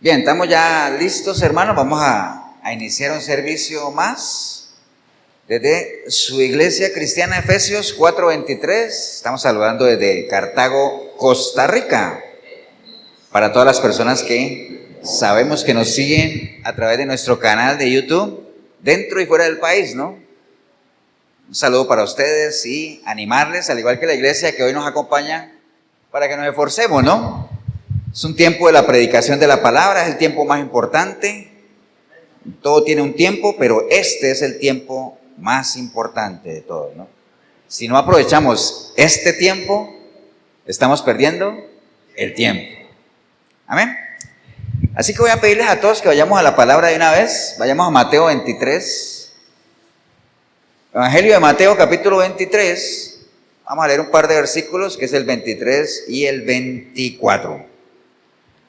Bien, estamos ya listos, hermanos. Vamos a iniciar un servicio más desde su iglesia cristiana Efesios 4:23. Estamos saludando desde Cartago, Costa Rica. Para todas las personas que sabemos que nos siguen a través de nuestro canal de YouTube, dentro y fuera del país, ¿no? Un saludo para ustedes y animarles, al igual que la iglesia que hoy nos acompaña, para que nos esforcemos, ¿no? Es un tiempo de la predicación de la palabra, es el tiempo más importante. Todo tiene un tiempo, pero este es el tiempo más importante de todos, ¿no? Si no aprovechamos este tiempo, estamos perdiendo el tiempo. Amén. Así que voy a pedirles a todos que vayamos a la palabra de una vez. Vayamos a Mateo 23. Evangelio de Mateo, capítulo 23. Vamos a leer un par de versículos, que es el 23 y el 24.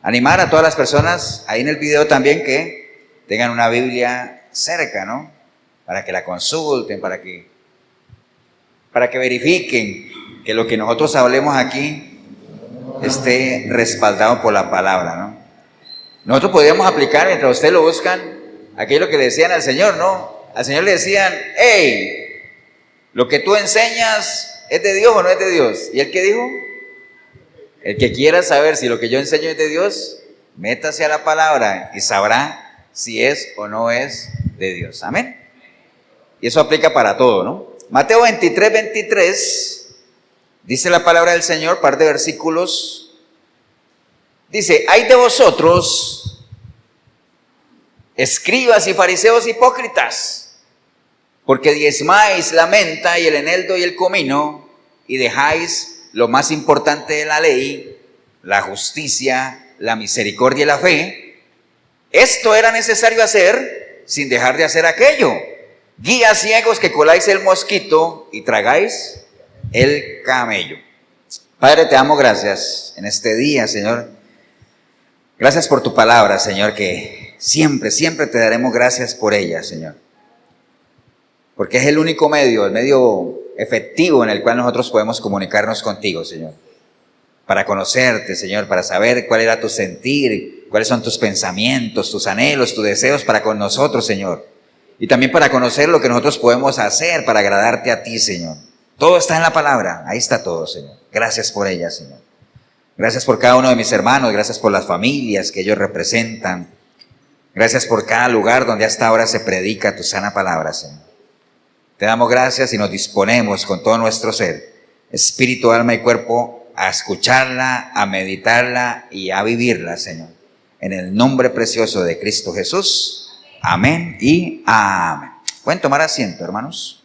Animar a todas las personas ahí en el video también que tengan una Biblia cerca, ¿no? Para que la consulten, para que verifiquen que lo que nosotros hablemos aquí esté respaldado por la palabra, ¿no? Nosotros podríamos aplicar, mientras ustedes lo buscan, aquello que le decían al Señor, ¿no? Al Señor le decían: hey, lo que tú enseñas, ¿es de Dios o no es de Dios? ¿Y él qué dijo? El que quiera saber si lo que yo enseño es de Dios, métase a la palabra y sabrá si es o no es de Dios. Amén. Y eso aplica para todo, ¿no? Mateo 23, dice la palabra del Señor, par de versículos. Dice: hay de vosotros, escribas y fariseos hipócritas, porque diezmáis la menta y el eneldo y el comino, y dejáis lo más importante de la ley, la justicia, la misericordia y la fe. Esto era necesario hacer sin dejar de hacer aquello. Guías ciegos que coláis el mosquito y tragáis el camello. Padre, te damos gracias en este día, Señor. Gracias por tu palabra, Señor, que siempre te daremos gracias por ella, Señor. Porque es el único medio, el medio efectivo en el cual nosotros podemos comunicarnos contigo, Señor. Para conocerte, Señor, para saber cuál era tu sentir, cuáles son tus pensamientos, tus anhelos, tus deseos para con nosotros, Señor. Y también para conocer lo que nosotros podemos hacer para agradarte a ti, Señor. Todo está en la palabra, ahí está todo, Señor. Gracias por ella, Señor. Gracias por cada uno de mis hermanos, gracias por las familias que ellos representan. Gracias por cada lugar donde hasta ahora se predica tu sana palabra, Señor. Te damos gracias y nos disponemos con todo nuestro ser, espíritu, alma y cuerpo, a escucharla, a meditarla y a vivirla, Señor. En el nombre precioso de Cristo Jesús. Amén y amén. Pueden tomar asiento, hermanos.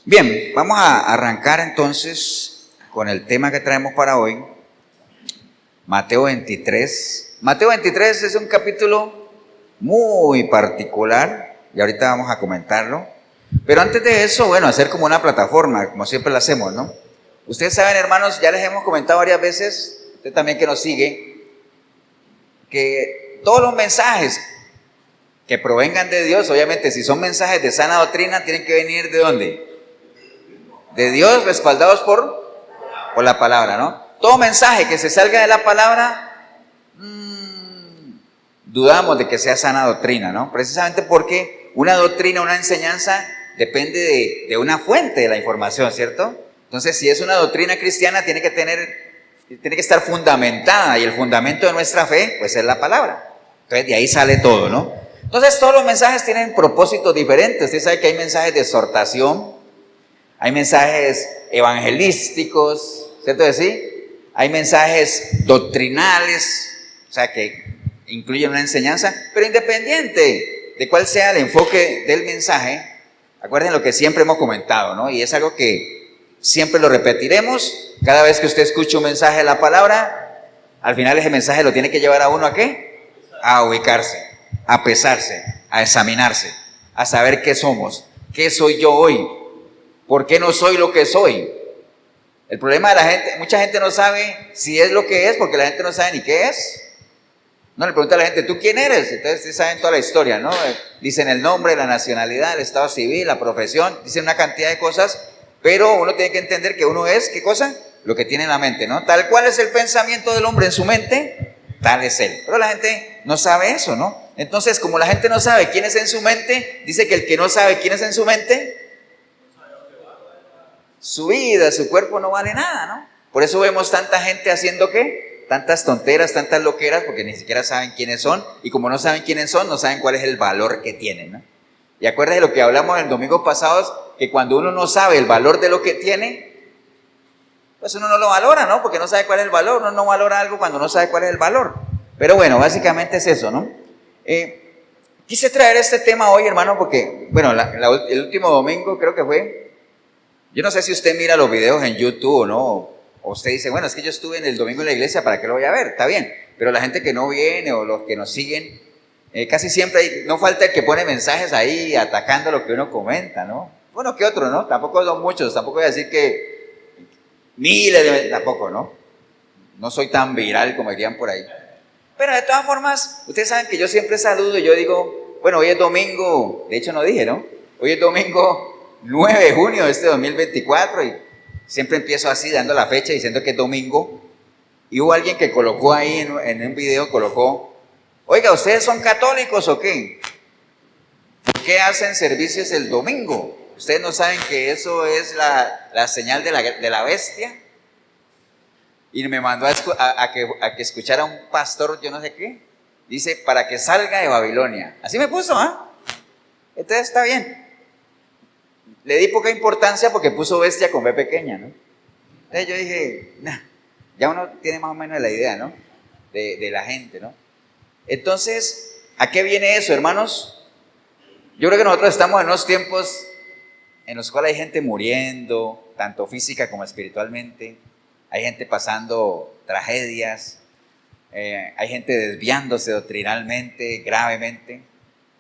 Bien, vamos a arrancar entonces con el tema que traemos para hoy. Mateo 23. Mateo 23 es un capítulo muy particular y ahorita vamos a comentarlo. Pero antes de eso, bueno, hacer como una plataforma, como siempre lo hacemos, ¿no? Ustedes saben, hermanos, ya les hemos comentado varias veces, usted también que nos sigue, que todos los mensajes que provengan de Dios, obviamente si son mensajes de sana doctrina, tienen que venir ¿de dónde? De Dios, respaldados por la palabra, ¿no? Todo mensaje que se salga de la palabra, dudamos de que sea sana doctrina, ¿no? Precisamente porque una doctrina, una enseñanza, depende de una fuente de la información, ¿cierto? Entonces, si es una doctrina cristiana, tiene que estar fundamentada, y el fundamento de nuestra fe, pues es la palabra. Entonces, de ahí sale todo, ¿no? Entonces, todos los mensajes tienen propósitos diferentes. Usted sabe que hay mensajes de exhortación, hay mensajes evangelísticos, ¿cierto que sí? Hay mensajes doctrinales, o sea, que incluyen una enseñanza, pero independiente de cuál sea el enfoque del mensaje, acuerden lo que siempre hemos comentado, ¿no? Y es algo que siempre lo repetiremos. Cada vez que usted escuche un mensaje de la palabra, al final ese mensaje lo tiene que llevar a uno ¿a qué? A ubicarse, a pesarse, a examinarse, a saber qué somos, qué soy yo hoy, por qué no soy lo que soy. El problema de la gente, mucha gente no sabe si es lo que es, porque la gente no sabe ni qué es. No le pregunta a la gente, ¿tú quién eres? Entonces ustedes saben toda la historia, ¿no? Dicen el nombre, la nacionalidad, el estado civil, la profesión, dicen una cantidad de cosas, pero uno tiene que entender que uno es, ¿qué cosa? Lo que tiene en la mente, ¿no? Tal cual es el pensamiento del hombre en su mente, tal es él. Pero la gente no sabe eso, ¿no? Entonces, como la gente no sabe quién es en su mente, dice que el que no sabe quién es en su mente, su vida, su cuerpo no vale nada, ¿no? Por eso vemos tanta gente haciendo ¿qué? Tantas tonteras, tantas loqueras, porque ni siquiera saben quiénes son, y como no saben quiénes son, no saben cuál es el valor que tienen, ¿no? Y acuérdense de lo que hablamos el domingo pasado, que cuando uno no sabe el valor de lo que tiene, pues uno no lo valora, ¿no? Porque no sabe cuál es el valor, uno no valora algo cuando no sabe cuál es el valor. Pero bueno, básicamente es eso, ¿no? Quise traer este tema hoy, hermano, porque, bueno, el último domingo creo que fue, yo no sé si usted mira los videos en YouTube o no, o usted dice, bueno, es que yo estuve en el domingo en la iglesia, ¿para qué lo voy a ver? Está bien, pero la gente que no viene o los que nos siguen, casi siempre no falta el que pone mensajes ahí atacando lo que uno comenta, ¿no? Bueno, que otro, ¿no? Tampoco son muchos, tampoco voy a decir que miles, tampoco, ¿no? No soy tan viral como dirían por ahí. Pero de todas formas, ustedes saben que yo siempre saludo y yo digo, bueno, hoy es domingo, de hecho no dije, ¿no? Hoy es domingo 9 de junio de este 2024 y siempre empiezo así dando la fecha diciendo que es domingo. Y hubo alguien que colocó ahí en un video, colocó, oiga, ¿ustedes son católicos o qué? ¿Por qué hacen servicios el domingo? ¿Ustedes no saben que eso es la señal de la bestia? Y me mandó a que escuchara a un pastor, yo no sé qué, dice, para que salga de Babilonia. Así me puso, ¿ah? Entonces está bien. Le di poca importancia porque puso bestia con B pequeña, ¿no? Entonces yo dije, nah, ya uno tiene más o menos la idea, ¿no? De la gente, ¿no? Entonces, ¿a qué viene eso, hermanos? Yo creo que nosotros estamos en unos tiempos en los cuales hay gente muriendo, tanto física como espiritualmente. Hay gente pasando tragedias, hay gente desviándose doctrinalmente, gravemente.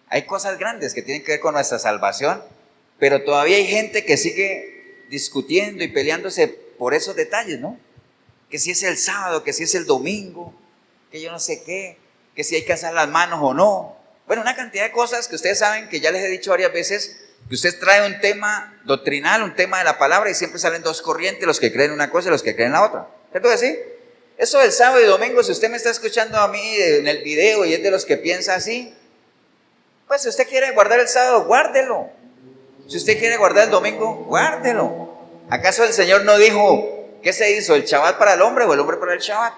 Hay cosas grandes que tienen que ver con nuestra salvación, pero todavía hay gente que sigue discutiendo y peleándose por esos detalles, ¿no? Que si es el sábado, que si es el domingo, que yo no sé qué, que si hay que alzar las manos o no. Bueno, una cantidad de cosas que ustedes saben que ya les he dicho varias veces, que usted trae un tema doctrinal, un tema de la palabra y siempre salen dos corrientes, los que creen una cosa y los que creen la otra. ¿Cierto que sí? Eso del sábado y domingo, si usted me está escuchando a mí en el video y es de los que piensa así, pues si usted quiere guardar el sábado, guárdelo. Si usted quiere guardar el domingo, guárdelo. ¿Acaso el Señor no dijo, qué se hizo, el Shabbat para el hombre o el hombre para el Shabbat?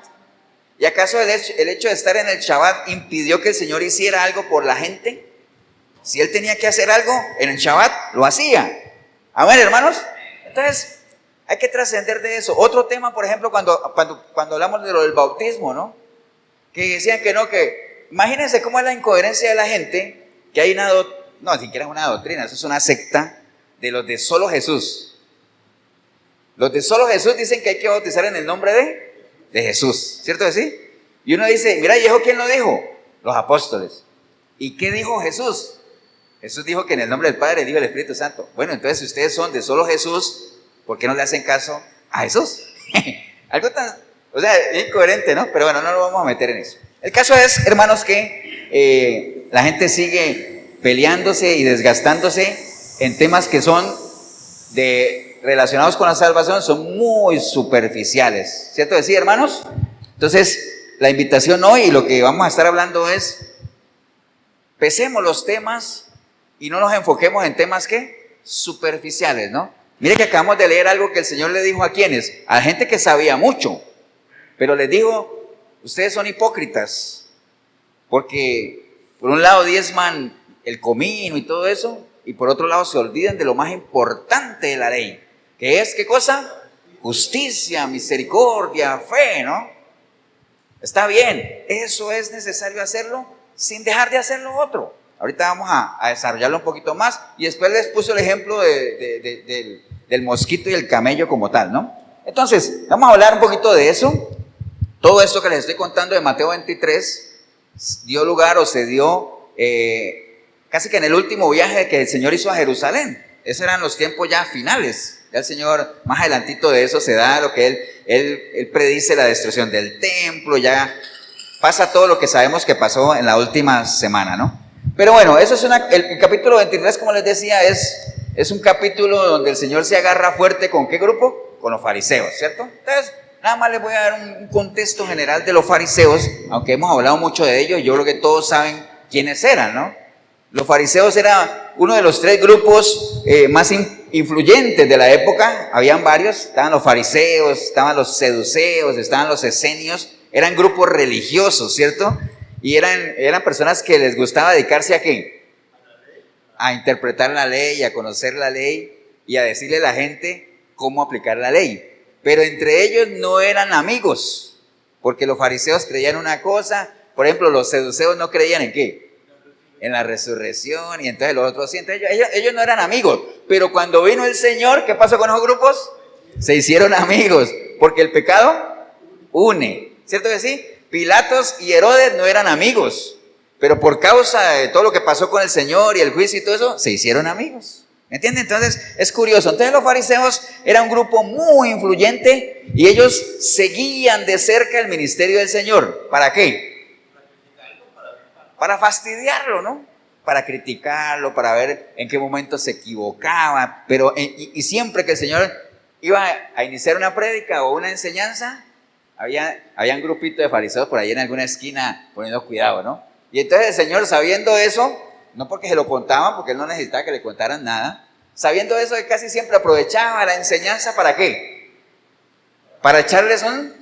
¿Y acaso el hecho de estar en el Shabbat impidió que el Señor hiciera algo por la gente? Si Él tenía que hacer algo en el Shabbat, lo hacía. A ver, hermanos, entonces hay que trascender de eso. Otro tema, por ejemplo, cuando hablamos de lo del bautismo, ¿no? Que decían que no, que imagínense cómo es la incoherencia de la gente, que hay no, ni siquiera es una doctrina, eso es una secta de los de solo Jesús. Los de solo Jesús dicen que hay que bautizar en el nombre de Jesús, ¿cierto que sí? Y uno dice, mira, ¿y eso quién lo dijo? Los apóstoles. ¿Y qué dijo Jesús? Jesús dijo que en el nombre del Padre, del Hijo y del Espíritu Santo. Bueno, entonces si ustedes son de solo Jesús, ¿por qué no le hacen caso a Jesús? Algo tan, incoherente, ¿no? Pero bueno, no nos vamos a meter en eso. El caso es, hermanos, que la gente sigue peleándose y desgastándose en temas que son relacionados con la salvación, son muy superficiales. ¿Cierto que sí, hermanos? Entonces, la invitación hoy y lo que vamos a estar hablando es, pesemos los temas y no nos enfoquemos en temas ¿qué? Superficiales, ¿no? Mire que acabamos de leer algo que el Señor le dijo a quienes, a gente que sabía mucho, pero les dijo, ustedes son hipócritas, porque por un lado diezman el comino y todo eso, y por otro lado se olvidan de lo más importante de la ley, que es, ¿qué cosa? Justicia, misericordia, fe, ¿no? Está bien, eso es necesario hacerlo sin dejar de hacer lo otro. Ahorita vamos a desarrollarlo un poquito más y después les puse el ejemplo del mosquito y el camello como tal, ¿no? Entonces, vamos a hablar un poquito de eso. Todo esto que les estoy contando de Mateo 23 dio lugar o se dio casi que en el último viaje que el Señor hizo a Jerusalén. Esos eran los tiempos ya finales. Ya el Señor, más adelantito de eso se da lo que Él predice la destrucción del templo, ya pasa todo lo que sabemos que pasó en la última semana, ¿no? Pero bueno, eso es el capítulo 23, como les decía, es un capítulo donde el Señor se agarra fuerte ¿con qué grupo? Con los fariseos, ¿cierto? Entonces, nada más les voy a dar un contexto general de los fariseos, aunque hemos hablado mucho de ellos, yo creo que todos saben quiénes eran, ¿no? Los fariseos era uno de los 3 grupos más influyentes de la época. Habían varios, estaban los fariseos, estaban los seduceos, estaban los esenios, eran grupos religiosos, ¿cierto? Y eran personas que les gustaba dedicarse ¿a qué? A interpretar la ley, a conocer la ley y a decirle a la gente cómo aplicar la ley. Pero entre ellos no eran amigos, porque los fariseos creían una cosa, por ejemplo, los seduceos no creían ¿en qué? En la resurrección, y entonces los otros sí, entonces ellos no eran amigos, pero cuando vino el Señor, ¿qué pasó con esos grupos? Se hicieron amigos, porque el pecado une, ¿cierto que sí? Pilatos y Herodes no eran amigos, pero por causa de todo lo que pasó con el Señor y el juicio y todo eso, se hicieron amigos, ¿me entienden? Entonces es curioso, entonces los fariseos eran un grupo muy influyente y ellos seguían de cerca el ministerio del Señor, ¿para qué? Para fastidiarlo, ¿no? Para criticarlo, para ver en qué momento se equivocaba, pero y siempre que el Señor iba a iniciar una prédica o una enseñanza, había un grupito de fariseos por ahí en alguna esquina poniendo cuidado, ¿no? Y entonces el Señor, sabiendo eso, no porque se lo contaban, porque él no necesitaba que le contaran nada, sabiendo eso, él casi siempre aprovechaba la enseñanza, ¿para qué? Para echarles un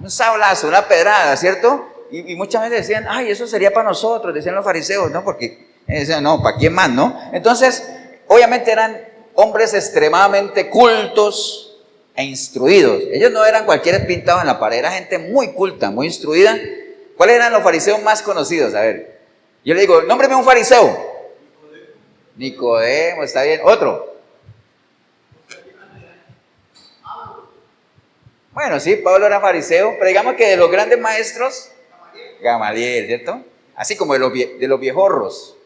sablazo, una pedrada, ¿cierto? Y muchas veces decían, ay, eso sería para nosotros, decían los fariseos, ¿no? Porque decían, no, ¿para quién más, no? Entonces, obviamente eran hombres extremadamente cultos e instruidos. Ellos no eran cualquier pintado en la pared, era gente muy culta, muy instruida. ¿Cuáles eran los fariseos más conocidos? A ver, yo le digo, nómbreme un fariseo. Nicodemo, está bien. Otro. Bueno, sí, Pablo era fariseo, pero digamos que de los grandes maestros, Gamaliel, ¿cierto? Así como de los viejorros,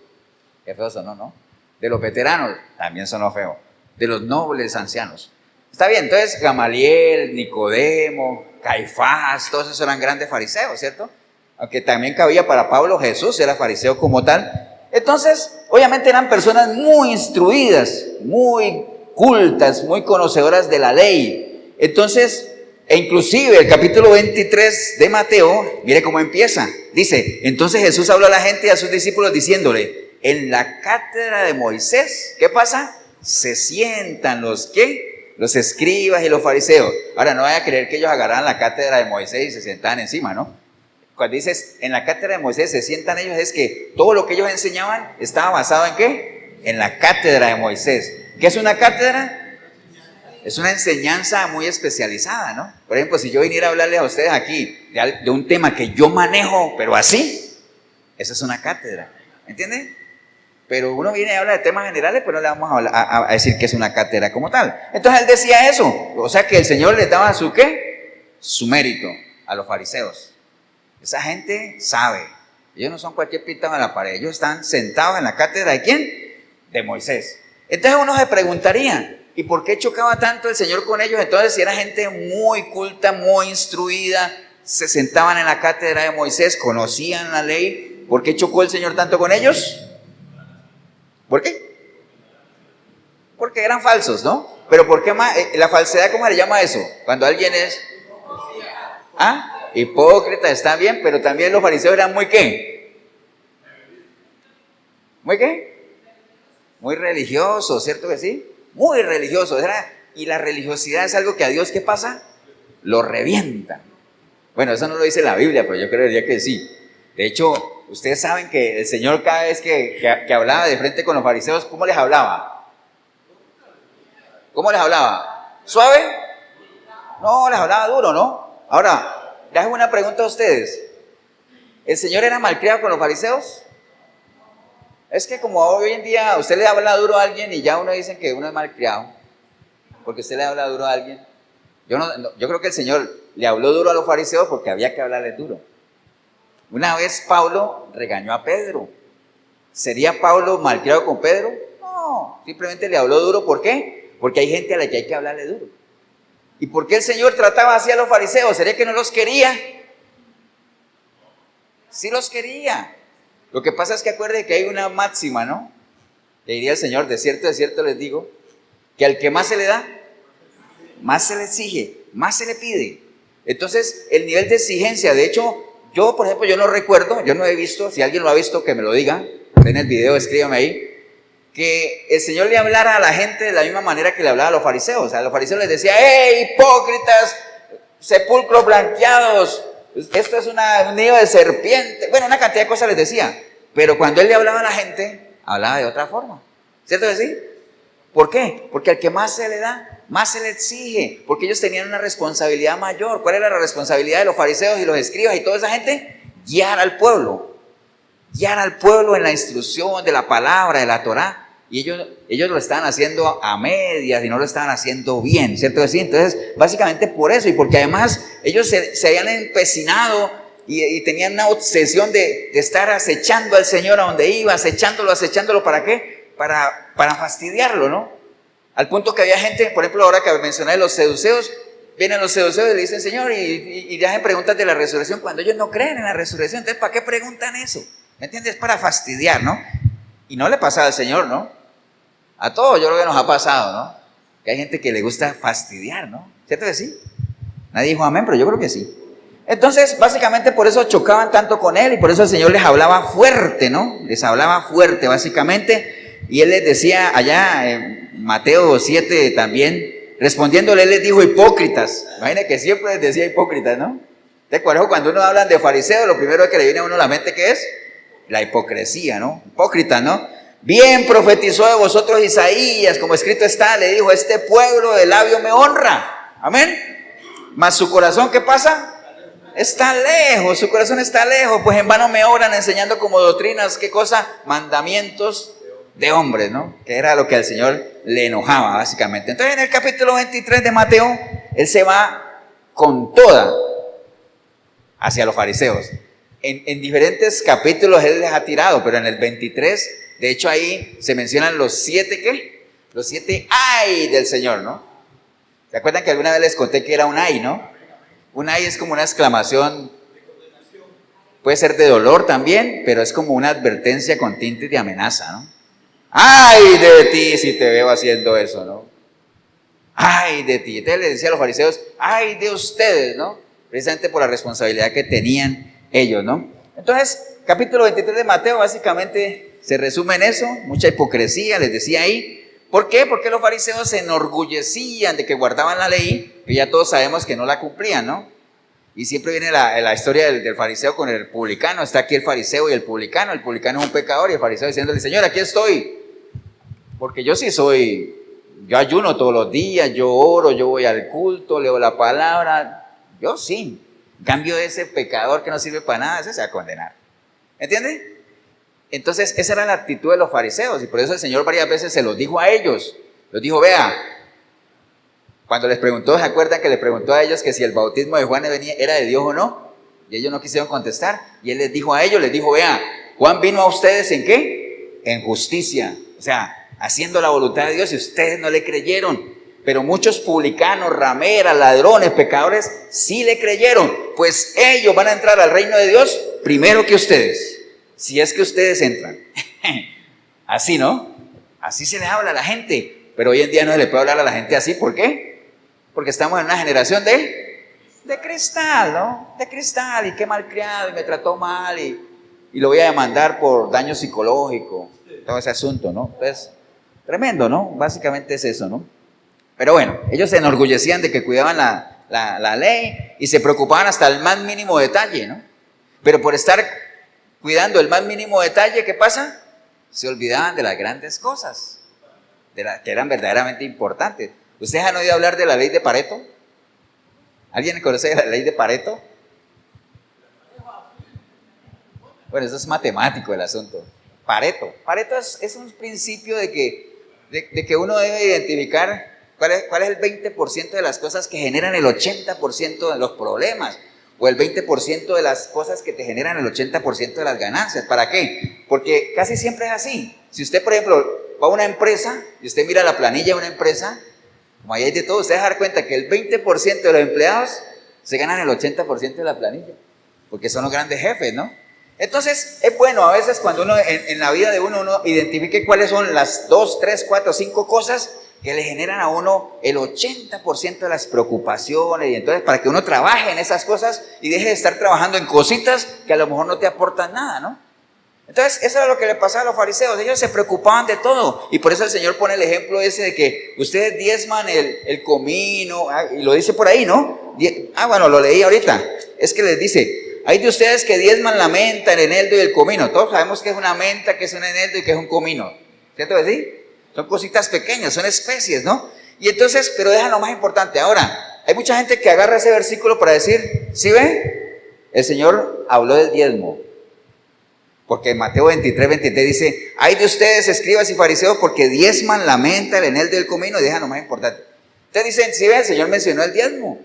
qué feos son, ¿no? De los veteranos, también son los feos. De los nobles ancianos. Está bien, entonces Gamaliel, Nicodemo, Caifás, todos esos eran grandes fariseos, ¿cierto? Aunque también cabía para Pablo, Jesús era fariseo como tal. Entonces, obviamente eran personas muy instruidas, muy cultas, muy conocedoras de la ley. Entonces, e inclusive el capítulo 23 de Mateo, mire cómo empieza. Dice, entonces Jesús habló a la gente y a sus discípulos diciéndole, en la cátedra de Moisés, ¿qué pasa? Se sientan los ¿qué? Los escribas y los fariseos. Ahora no vaya a creer que ellos agarraran la cátedra de Moisés y se sentaban encima, ¿no? Cuando dices, en la cátedra de Moisés se sientan ellos, es que todo lo que ellos enseñaban estaba basado ¿en qué? En la cátedra de Moisés. ¿Qué es una cátedra? Es una enseñanza muy especializada, ¿no? Por ejemplo, si yo viniera a hablarles a ustedes aquí de un tema que yo manejo, pero así, esa es una cátedra, ¿entienden? Pero uno viene y habla de temas generales, pero no le vamos a decir que es una cátedra como tal. Entonces él decía eso, o sea que el Señor les daba su ¿qué? Su mérito a los fariseos. Esa gente sabe, ellos no son cualquier pintado en la pared, ellos están sentados en la cátedra ¿de quién? De Moisés. Entonces uno se preguntaría, ¿y por qué chocaba tanto el Señor con ellos? Entonces, si era gente muy culta, muy instruida, se sentaban en la cátedra de Moisés, conocían la ley, ¿por qué chocó el Señor tanto con ellos? ¿Por qué? Porque eran falsos, ¿no? Pero ¿por qué más? La falsedad, ¿cómo le llama eso? Cuando alguien es... ¿Ah? Hipócrita, está bien, pero también los fariseos eran muy ¿qué? ¿Muy qué? Muy religiosos, ¿cierto que sí? Muy religiosos, y la religiosidad es algo que a Dios, ¿qué pasa? Lo revienta. Bueno, eso no lo dice la Biblia, pero yo creería que sí. De hecho, ustedes saben que el Señor cada vez que hablaba de frente con los fariseos, ¿cómo les hablaba? ¿Cómo les hablaba? ¿Suave? No, les hablaba duro, ¿no? Ahora, les hago una pregunta a ustedes. ¿El Señor era malcriado con los fariseos? Es que como hoy en día usted le habla duro a alguien y ya uno dice que uno es malcriado, porque usted le habla duro a alguien. Yo creo que el Señor le habló duro a los fariseos porque había que hablarle duro. Una vez Pablo regañó a Pedro. ¿Sería Pablo malcriado con Pedro? No, simplemente le habló duro. ¿Por qué? Porque hay gente a la que hay que hablarle duro. ¿Y por qué el Señor trataba así a los fariseos? ¿Sería que no los quería? sí los quería. Lo que pasa es que acuerde que hay una máxima, ¿no? Le diría el Señor, de cierto les digo, que al que más se le da, más se le exige, más se le pide. Entonces, el nivel de exigencia, de hecho, yo, por ejemplo, yo no recuerdo, yo no he visto, si alguien lo ha visto, que me lo diga, en el video, escríbame ahí, que el Señor le hablara a la gente de la misma manera que le hablaba a los fariseos. O sea, a los fariseos les decía, ¡hey, hipócritas, sepulcros blanqueados! Esto es un nido de serpiente. Bueno, una cantidad de cosas les decía. Pero cuando Él le hablaba a la gente, hablaba de otra forma. ¿Cierto que sí? ¿Por qué? Porque al que más se le da, más se le exige. Porque ellos tenían una responsabilidad mayor. ¿Cuál era la responsabilidad de los fariseos y los escribas y toda esa gente? Guiar al pueblo. Guiar al pueblo en la instrucción de la palabra, de la Torá. Y ellos lo estaban haciendo a medias y no lo estaban haciendo bien, ¿cierto que sí? Entonces, básicamente por eso, y porque además ellos se habían empecinado y tenían una obsesión de estar acechando al Señor a donde iba, acechándolo, ¿para qué? Para fastidiarlo, ¿no? Al punto que había gente, por ejemplo, ahora que mencioné los seduceos, vienen los seduceos y le dicen, Señor, y le hacen preguntas de la resurrección cuando ellos no creen en la resurrección. Entonces, ¿para qué preguntan eso? ¿Me entiendes? Para fastidiar, ¿no? Y no le pasa al Señor, ¿no? A todos yo creo que nos ha pasado, ¿no? Que hay gente que le gusta fastidiar, ¿no? ¿Cierto que sí? Nadie dijo amén, pero yo creo que sí. Entonces, básicamente por eso chocaban tanto con Él y por eso el Señor les hablaba fuerte, ¿no? Les hablaba fuerte, básicamente. Y Él les decía allá en Mateo 7 también, respondiéndole, Él les dijo hipócritas. Imagínense que siempre les decía hipócritas, ¿no? ¿Te acuerdas cuando uno habla de fariseos, lo primero que le viene a uno a la mente, ¿qué es? La hipocresía, ¿no? Hipócritas, ¿no? Bien profetizó de vosotros Isaías, como escrito está, le dijo, este pueblo de labio me honra, amén, mas su corazón, ¿qué pasa? Está lejos, su corazón está lejos, pues en vano me oran enseñando como doctrinas, ¿qué cosa? Mandamientos de hombres, ¿no? Que era lo que al Señor le enojaba, básicamente. Entonces en el capítulo 23 de Mateo, Él se va con toda hacia los fariseos. En diferentes capítulos Él les ha tirado, pero en el 23... de hecho, ahí se mencionan los 7, ¿qué? Los 7 ay del Señor, ¿no? ¿Se acuerdan que alguna vez les conté que era un ay, no? Un ay es como una exclamación, puede ser de dolor también, pero es como una advertencia con tintes de amenaza, ¿no? ¡Ay de ti si te veo haciendo eso!, ¿no? ¡Ay de ti! Entonces le decía a los fariseos, ¡ay de ustedes!, ¿no? Precisamente por la responsabilidad que tenían ellos, ¿no? Entonces, capítulo 23 de Mateo básicamente se resume en eso, mucha hipocresía, les decía ahí. ¿Por qué? Porque los fariseos se enorgullecían de que guardaban la ley, que ya todos sabemos que no la cumplían, ¿no? Y siempre viene la historia del fariseo con el publicano. Está aquí el fariseo y el publicano. El publicano es un pecador y el fariseo diciéndole, Señor, aquí estoy. Porque yo sí soy, yo ayuno todos los días, yo oro, yo voy al culto, leo la palabra. Yo sí. En cambio, ese pecador que no sirve para nada, ese se va a condenar. ¿Entiendes? Entonces, esa era la actitud de los fariseos y por eso el Señor varias veces se los dijo a ellos. Los dijo, vea, cuando les preguntó, ¿se acuerdan que les preguntó a ellos que si el bautismo de Juan era de Dios o no? Y ellos no quisieron contestar. Y Él les dijo a ellos, les dijo, vea, Juan vino a ustedes ¿en qué? En justicia. O sea, haciendo la voluntad de Dios y ustedes no le creyeron. Pero muchos publicanos, rameras, ladrones, pecadores, sí le creyeron. Pues ellos van a entrar al reino de Dios primero que ustedes. Si es que ustedes entran. Así, ¿no? Así se le habla a la gente. Pero hoy en día no se le puede hablar a la gente así. ¿Por qué? Porque estamos en una generación de cristal, ¿no? De cristal. Y qué malcriado, y me trató mal, y lo voy a demandar por daño psicológico. Todo ese asunto, ¿no? Entonces, tremendo, ¿no? Básicamente es eso, ¿no? Pero bueno, ellos se enorgullecían de que cuidaban la ley y se preocupaban hasta el más mínimo detalle, ¿no? Pero por estar cuidando el más mínimo detalle, ¿qué pasa? Se olvidaban de las grandes cosas, de las que eran verdaderamente importantes. ¿Ustedes han oído hablar de la ley de Pareto? ¿Alguien conoce la ley de Pareto? Bueno, eso es matemático el asunto. Pareto es un principio de que uno debe identificar cuál es el 20% de las cosas que generan el 80% de los problemas. O el 20% de las cosas que te generan el 80% de las ganancias. ¿Para qué? Porque casi siempre es así. Si usted, por ejemplo, va a una empresa y usted mira la planilla de una empresa, como ahí hay de todo, usted va a dar cuenta que el 20% de los empleados se ganan el 80% de la planilla. Porque son los grandes jefes, ¿no? Entonces, es bueno a veces cuando uno, en la vida de uno identifique cuáles son las 2, 3, 4, 5 cosas que le generan a uno el 80% de las preocupaciones, y entonces para que uno trabaje en esas cosas y deje de estar trabajando en cositas que a lo mejor no te aportan nada, ¿no? Entonces, eso era lo que le pasaba a los fariseos. Ellos se preocupaban de todo. Y por eso el Señor pone el ejemplo ese de que ustedes diezman el comino, y lo dice por ahí, ¿no? Bueno, lo leí ahorita. Es que les dice, hay de ustedes que diezman la menta, el eneldo y el comino. Todos sabemos que es una menta, que es un eneldo y que es un comino. ¿Cierto que sí? Son cositas pequeñas, son especies, ¿no? Y entonces, pero deja lo más importante. Ahora, hay mucha gente que agarra ese versículo para decir, ¿sí ve? El Señor habló del diezmo. Porque Mateo 23, 23 dice, hay de ustedes, escribas y fariseos, porque diezman la menta, el eneldo y el comino, y dejan lo más importante. Ustedes dicen, sí, el Señor mencionó el diezmo,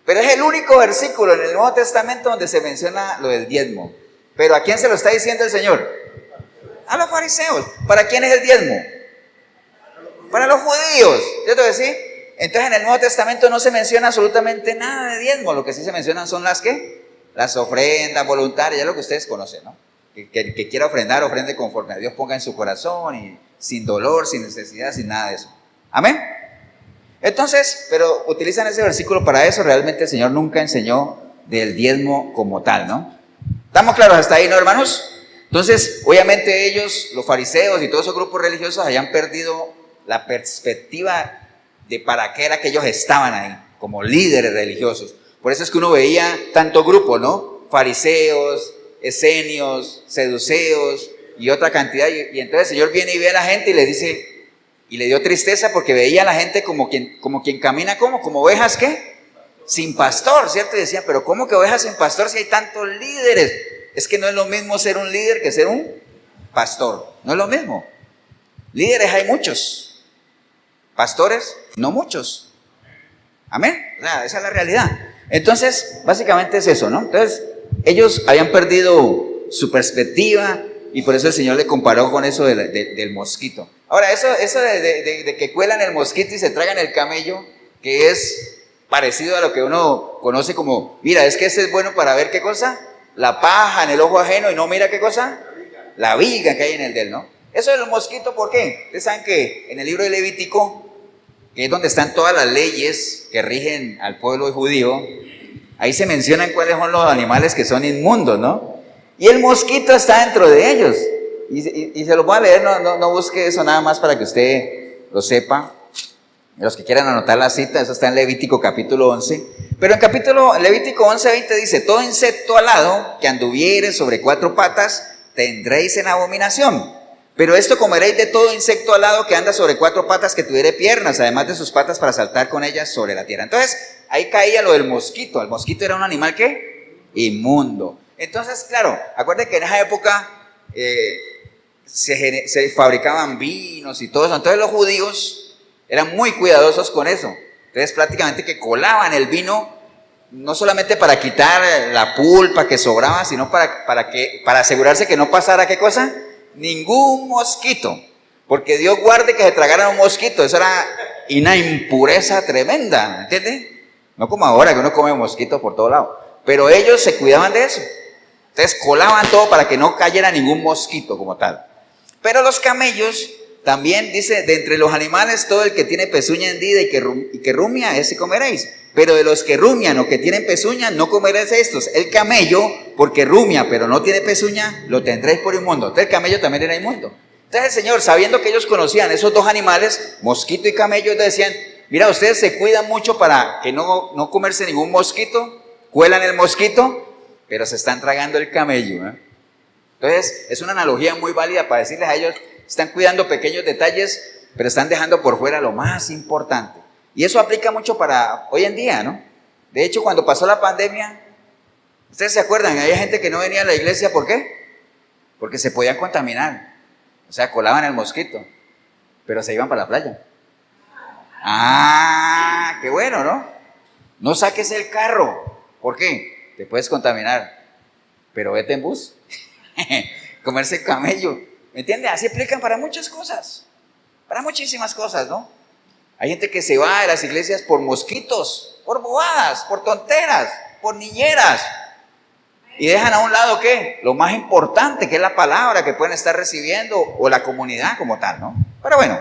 pero es el único versículo en el Nuevo Testamento donde se menciona lo del diezmo. Pero ¿a quién se lo está diciendo el Señor? A los fariseos. ¿Para quién es el diezmo? Para los judíos, ¿cierto que sí? Entonces en el Nuevo Testamento no se menciona absolutamente nada de diezmo. Lo que sí se mencionan son las ¿qué? Las ofrendas voluntarias, ya lo que ustedes conocen, ¿no? Que quiera ofrendar, ofrende conforme a Dios ponga en su corazón, y sin dolor, sin necesidad, sin nada de eso. Amén. Entonces, pero utilizan ese versículo para eso. Realmente el Señor nunca enseñó del diezmo como tal, ¿no? ¿Estamos claros hasta ahí, no, hermanos? Entonces, obviamente ellos, los fariseos y todos esos grupos religiosos, habían perdido la perspectiva de para qué era que ellos estaban ahí, como líderes religiosos. Por eso es que uno veía tanto grupo, ¿no? Fariseos, esenios, seduceos y otra cantidad. Y entonces el Señor viene y ve a la gente y le dice, y le dio tristeza porque veía a la gente como quien camina, como ovejas, ¿qué? Sin pastor, ¿cierto? Y decía, pero ¿cómo que ovejas sin pastor si hay tantos líderes? Es que no es lo mismo ser un líder que ser un pastor. No es lo mismo. Líderes hay muchos, pastores no muchos. Amén. O sea, esa es la realidad. Entonces, básicamente es eso, ¿no? Entonces, ellos habían perdido su perspectiva y por eso el Señor le comparó con eso del mosquito. Ahora, eso de que cuelan el mosquito y se tragan el camello, que es parecido a lo que uno conoce como, mira, es que ese es bueno para ver qué cosa, la paja en el ojo ajeno y no mira qué cosa, la viga que hay en el de él, ¿no? Eso del mosquito, ¿por qué? Ustedes saben que en el libro de Levítico, que es donde están todas las leyes que rigen al pueblo judío, ahí se mencionan cuáles son los animales que son inmundos, ¿no? Y el mosquito está dentro de ellos. Y se lo voy a leer, no busque eso nada más para que usted lo sepa. Los que quieran anotar la cita, eso está en Levítico capítulo 11. Pero en Levítico 11, 20 dice, todo insecto alado que anduviere sobre 4 patas, tendréis en abominación. Pero esto comeréis de todo insecto alado que anda sobre 4 patas que tuviere piernas, además de sus patas para saltar con ellas sobre la tierra. Entonces, ahí caía lo del mosquito. El mosquito era un animal ¿qué? Inmundo. Entonces, claro, acuérdense que en esa época se fabricaban vinos y todo eso. Entonces los judíos eran muy cuidadosos con eso. Entonces prácticamente que colaban el vino, no solamente para quitar la pulpa que sobraba, sino para asegurarse que no pasara ¿qué cosa? Ningún mosquito. Porque Dios guarde que se tragaran un mosquito. Eso era una impureza tremenda, ¿entiendes? No como ahora que uno come mosquitos por todo lado. Pero ellos se cuidaban de eso. Entonces colaban todo para que no cayera ningún mosquito como tal. Pero los camellos también dice, de entre los animales todo el que tiene pezuña hendida y que rumia, ese comeréis. Pero de los que rumian o que tienen pezuña, no comeréis estos. El camello, porque rumia pero no tiene pezuña, lo tendréis por inmundo. Entonces el camello también era inmundo. Entonces el Señor, sabiendo que ellos conocían esos dos animales, mosquito y camello, decían, mira, ustedes se cuidan mucho para que no comerse ningún mosquito, cuelan el mosquito, pero se están tragando el camello, ¿eh? Entonces, es una analogía muy válida para decirles a ellos, están cuidando pequeños detalles, pero están dejando por fuera lo más importante. Y eso aplica mucho para hoy en día, ¿no? De hecho, cuando pasó la pandemia, ¿ustedes se acuerdan? Había gente que no venía a la iglesia, ¿por qué? Porque se podían contaminar. O sea, colaban el mosquito, pero se iban para la playa. Ah, qué bueno, ¿no? No saques el carro. ¿Por qué? Te puedes contaminar, pero vete en bus. Comerse camello, ¿me entiendes? Así aplican para muchas cosas, para muchísimas cosas, ¿no? Hay gente que se va de las iglesias por mosquitos, por bobadas, por tonteras, por niñeras. y dejan a un lado ¿qué? Lo más importante, que es la palabra que pueden estar recibiendo o la comunidad como tal, ¿no? Pero bueno,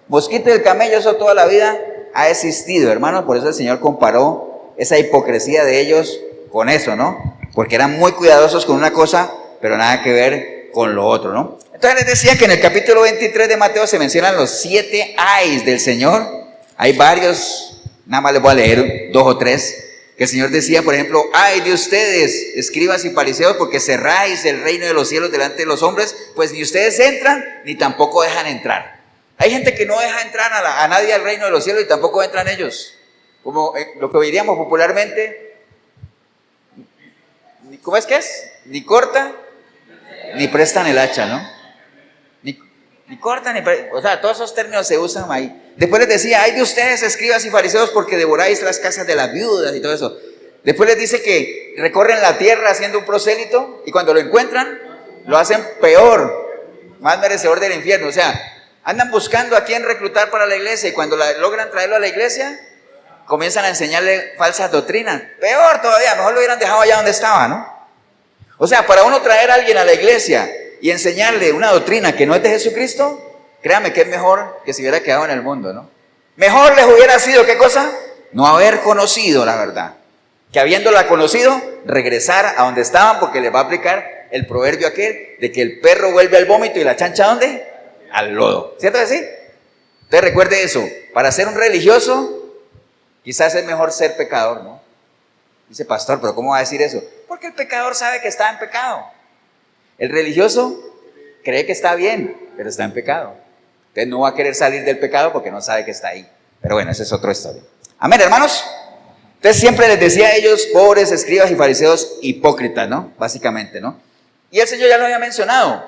mosquito del camello, eso toda la vida ha existido, hermanos. Por eso el Señor comparó esa hipocresía de ellos con eso, ¿no? Porque eran muy cuidadosos con una cosa, pero nada que ver con lo otro, ¿no? Entonces les decía que en el capítulo 23 de Mateo se mencionan los 7 ayes del Señor. Hay varios, nada más les voy a leer 2 o 3. Que el Señor decía, por ejemplo, ay de ustedes, escribas y fariseos, porque cerráis el reino de los cielos delante de los hombres, pues ni ustedes entran, ni tampoco dejan entrar. Hay gente que no deja entrar a nadie al reino de los cielos y tampoco entran ellos. Como lo que diríamos popularmente, ¿cómo es que es? Ni corta, ni prestan el hacha, ¿no? Ni cortan, o sea, todos esos términos se usan ahí. Después les decía, ay de ustedes, escribas y fariseos, porque devoráis las casas de las viudas y todo eso. Después les dice que recorren la tierra haciendo un prosélito y cuando lo encuentran, lo hacen peor, más merecedor del infierno. O sea, andan buscando a quién reclutar para la iglesia y cuando logran traerlo a la iglesia, comienzan a enseñarle falsas doctrinas. Peor todavía, mejor lo hubieran dejado allá donde estaba, ¿no? O sea, para uno traer a alguien a la iglesia y enseñarle una doctrina que no es de Jesucristo, créame que es mejor que se hubiera quedado en el mundo, ¿no? Mejor les hubiera sido, ¿qué cosa? No haber conocido la verdad, que habiéndola conocido, regresar a donde estaban, porque les va a aplicar el proverbio aquel de que el perro vuelve al vómito y la chancha ¿a dónde? Al lodo, ¿cierto que sí? Entonces recuerde eso, para ser un religioso, quizás es mejor ser pecador, ¿no? Dice, pastor, ¿pero cómo va a decir eso? Porque el pecador sabe que está en pecado. El religioso cree que está bien, pero está en pecado. Entonces no va a querer salir del pecado porque no sabe que está ahí. Pero bueno, esa es otra historia. Amén, hermanos. Entonces siempre les decía a ellos, pobres escribas y fariseos hipócritas, ¿no? Básicamente, ¿no? Y el Señor ya lo había mencionado.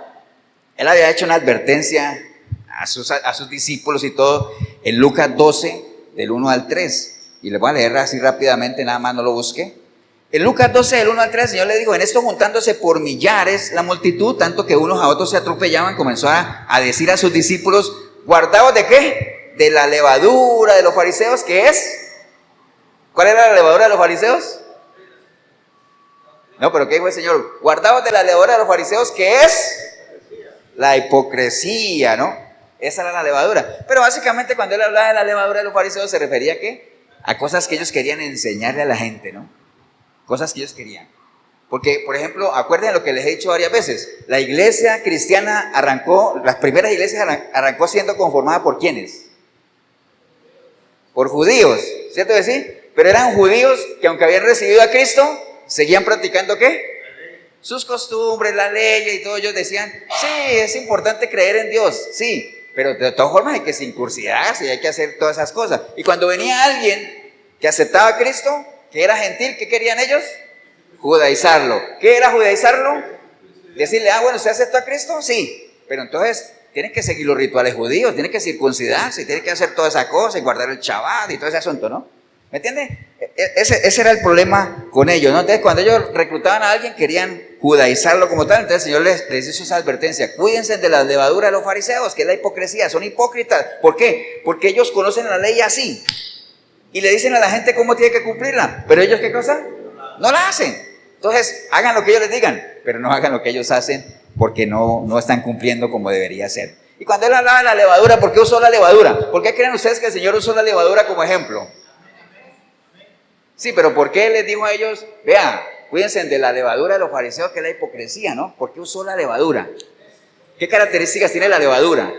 Él había hecho una advertencia a sus discípulos y todo en Lucas 12, del 1 al 3. Y les voy a leer así rápidamente, nada más no lo busque. En Lucas 12, del 1 al 3, el Señor le dijo, en esto juntándose por millares la multitud, tanto que unos a otros se atropellaban, comenzó a decir a sus discípulos, guardaos de ¿qué? De la levadura de los fariseos, ¿qué es? ¿Cuál era la levadura de los fariseos? No, pero ¿qué dijo el Señor? Guardaos de la levadura de los fariseos, ¿qué es? La hipocresía, ¿no? Esa era la levadura. Pero básicamente cuando él hablaba de la levadura de los fariseos, se refería ¿a qué? A cosas que ellos querían enseñarle a la gente, ¿no? Cosas que ellos querían. Porque, por ejemplo, acuérdense lo que les he dicho varias veces. La iglesia cristiana las primeras iglesias arrancó siendo conformada por ¿quiénes? Por judíos, ¿cierto que sí? Pero eran judíos que aunque habían recibido a Cristo, seguían practicando ¿qué? Sus costumbres, la ley y todo. Ellos decían, sí, es importante creer en Dios, sí, pero de todas formas hay que circuncidarse y hay que hacer todas esas cosas. Y cuando venía alguien que aceptaba a Cristo, que era gentil, ¿qué querían ellos? Judaizarlo. ¿Qué era judaizarlo? Decirle, bueno, ¿usted aceptó a Cristo? Sí, pero entonces tienen que seguir los rituales judíos, tienen que circuncidarse, tienen que hacer toda esa cosa y guardar el Shabbat y todo ese asunto, ¿no? ¿Me entiende? Ese era el problema con ellos, ¿no? Entonces cuando ellos reclutaban a alguien querían judaizarlo como tal, entonces el Señor les hizo esa advertencia, cuídense de la levadura de los fariseos, que es la hipocresía, son hipócritas. ¿Por qué? Porque ellos conocen la ley así y le dicen a la gente cómo tiene que cumplirla, pero ellos ¿qué cosa? No la hacen. Entonces hagan lo que ellos les digan, pero no hagan lo que ellos hacen porque no están cumpliendo como debería ser. Y cuando él hablaba de la levadura, ¿por qué usó la levadura? ¿Por qué creen ustedes que el Señor usó la levadura como ejemplo? Sí, pero ¿por qué les dijo a ellos, vean, cuídense de la levadura de los fariseos, que es la hipocresía, ¿no? ¿Por qué usó la levadura? ¿Qué características tiene la levadura?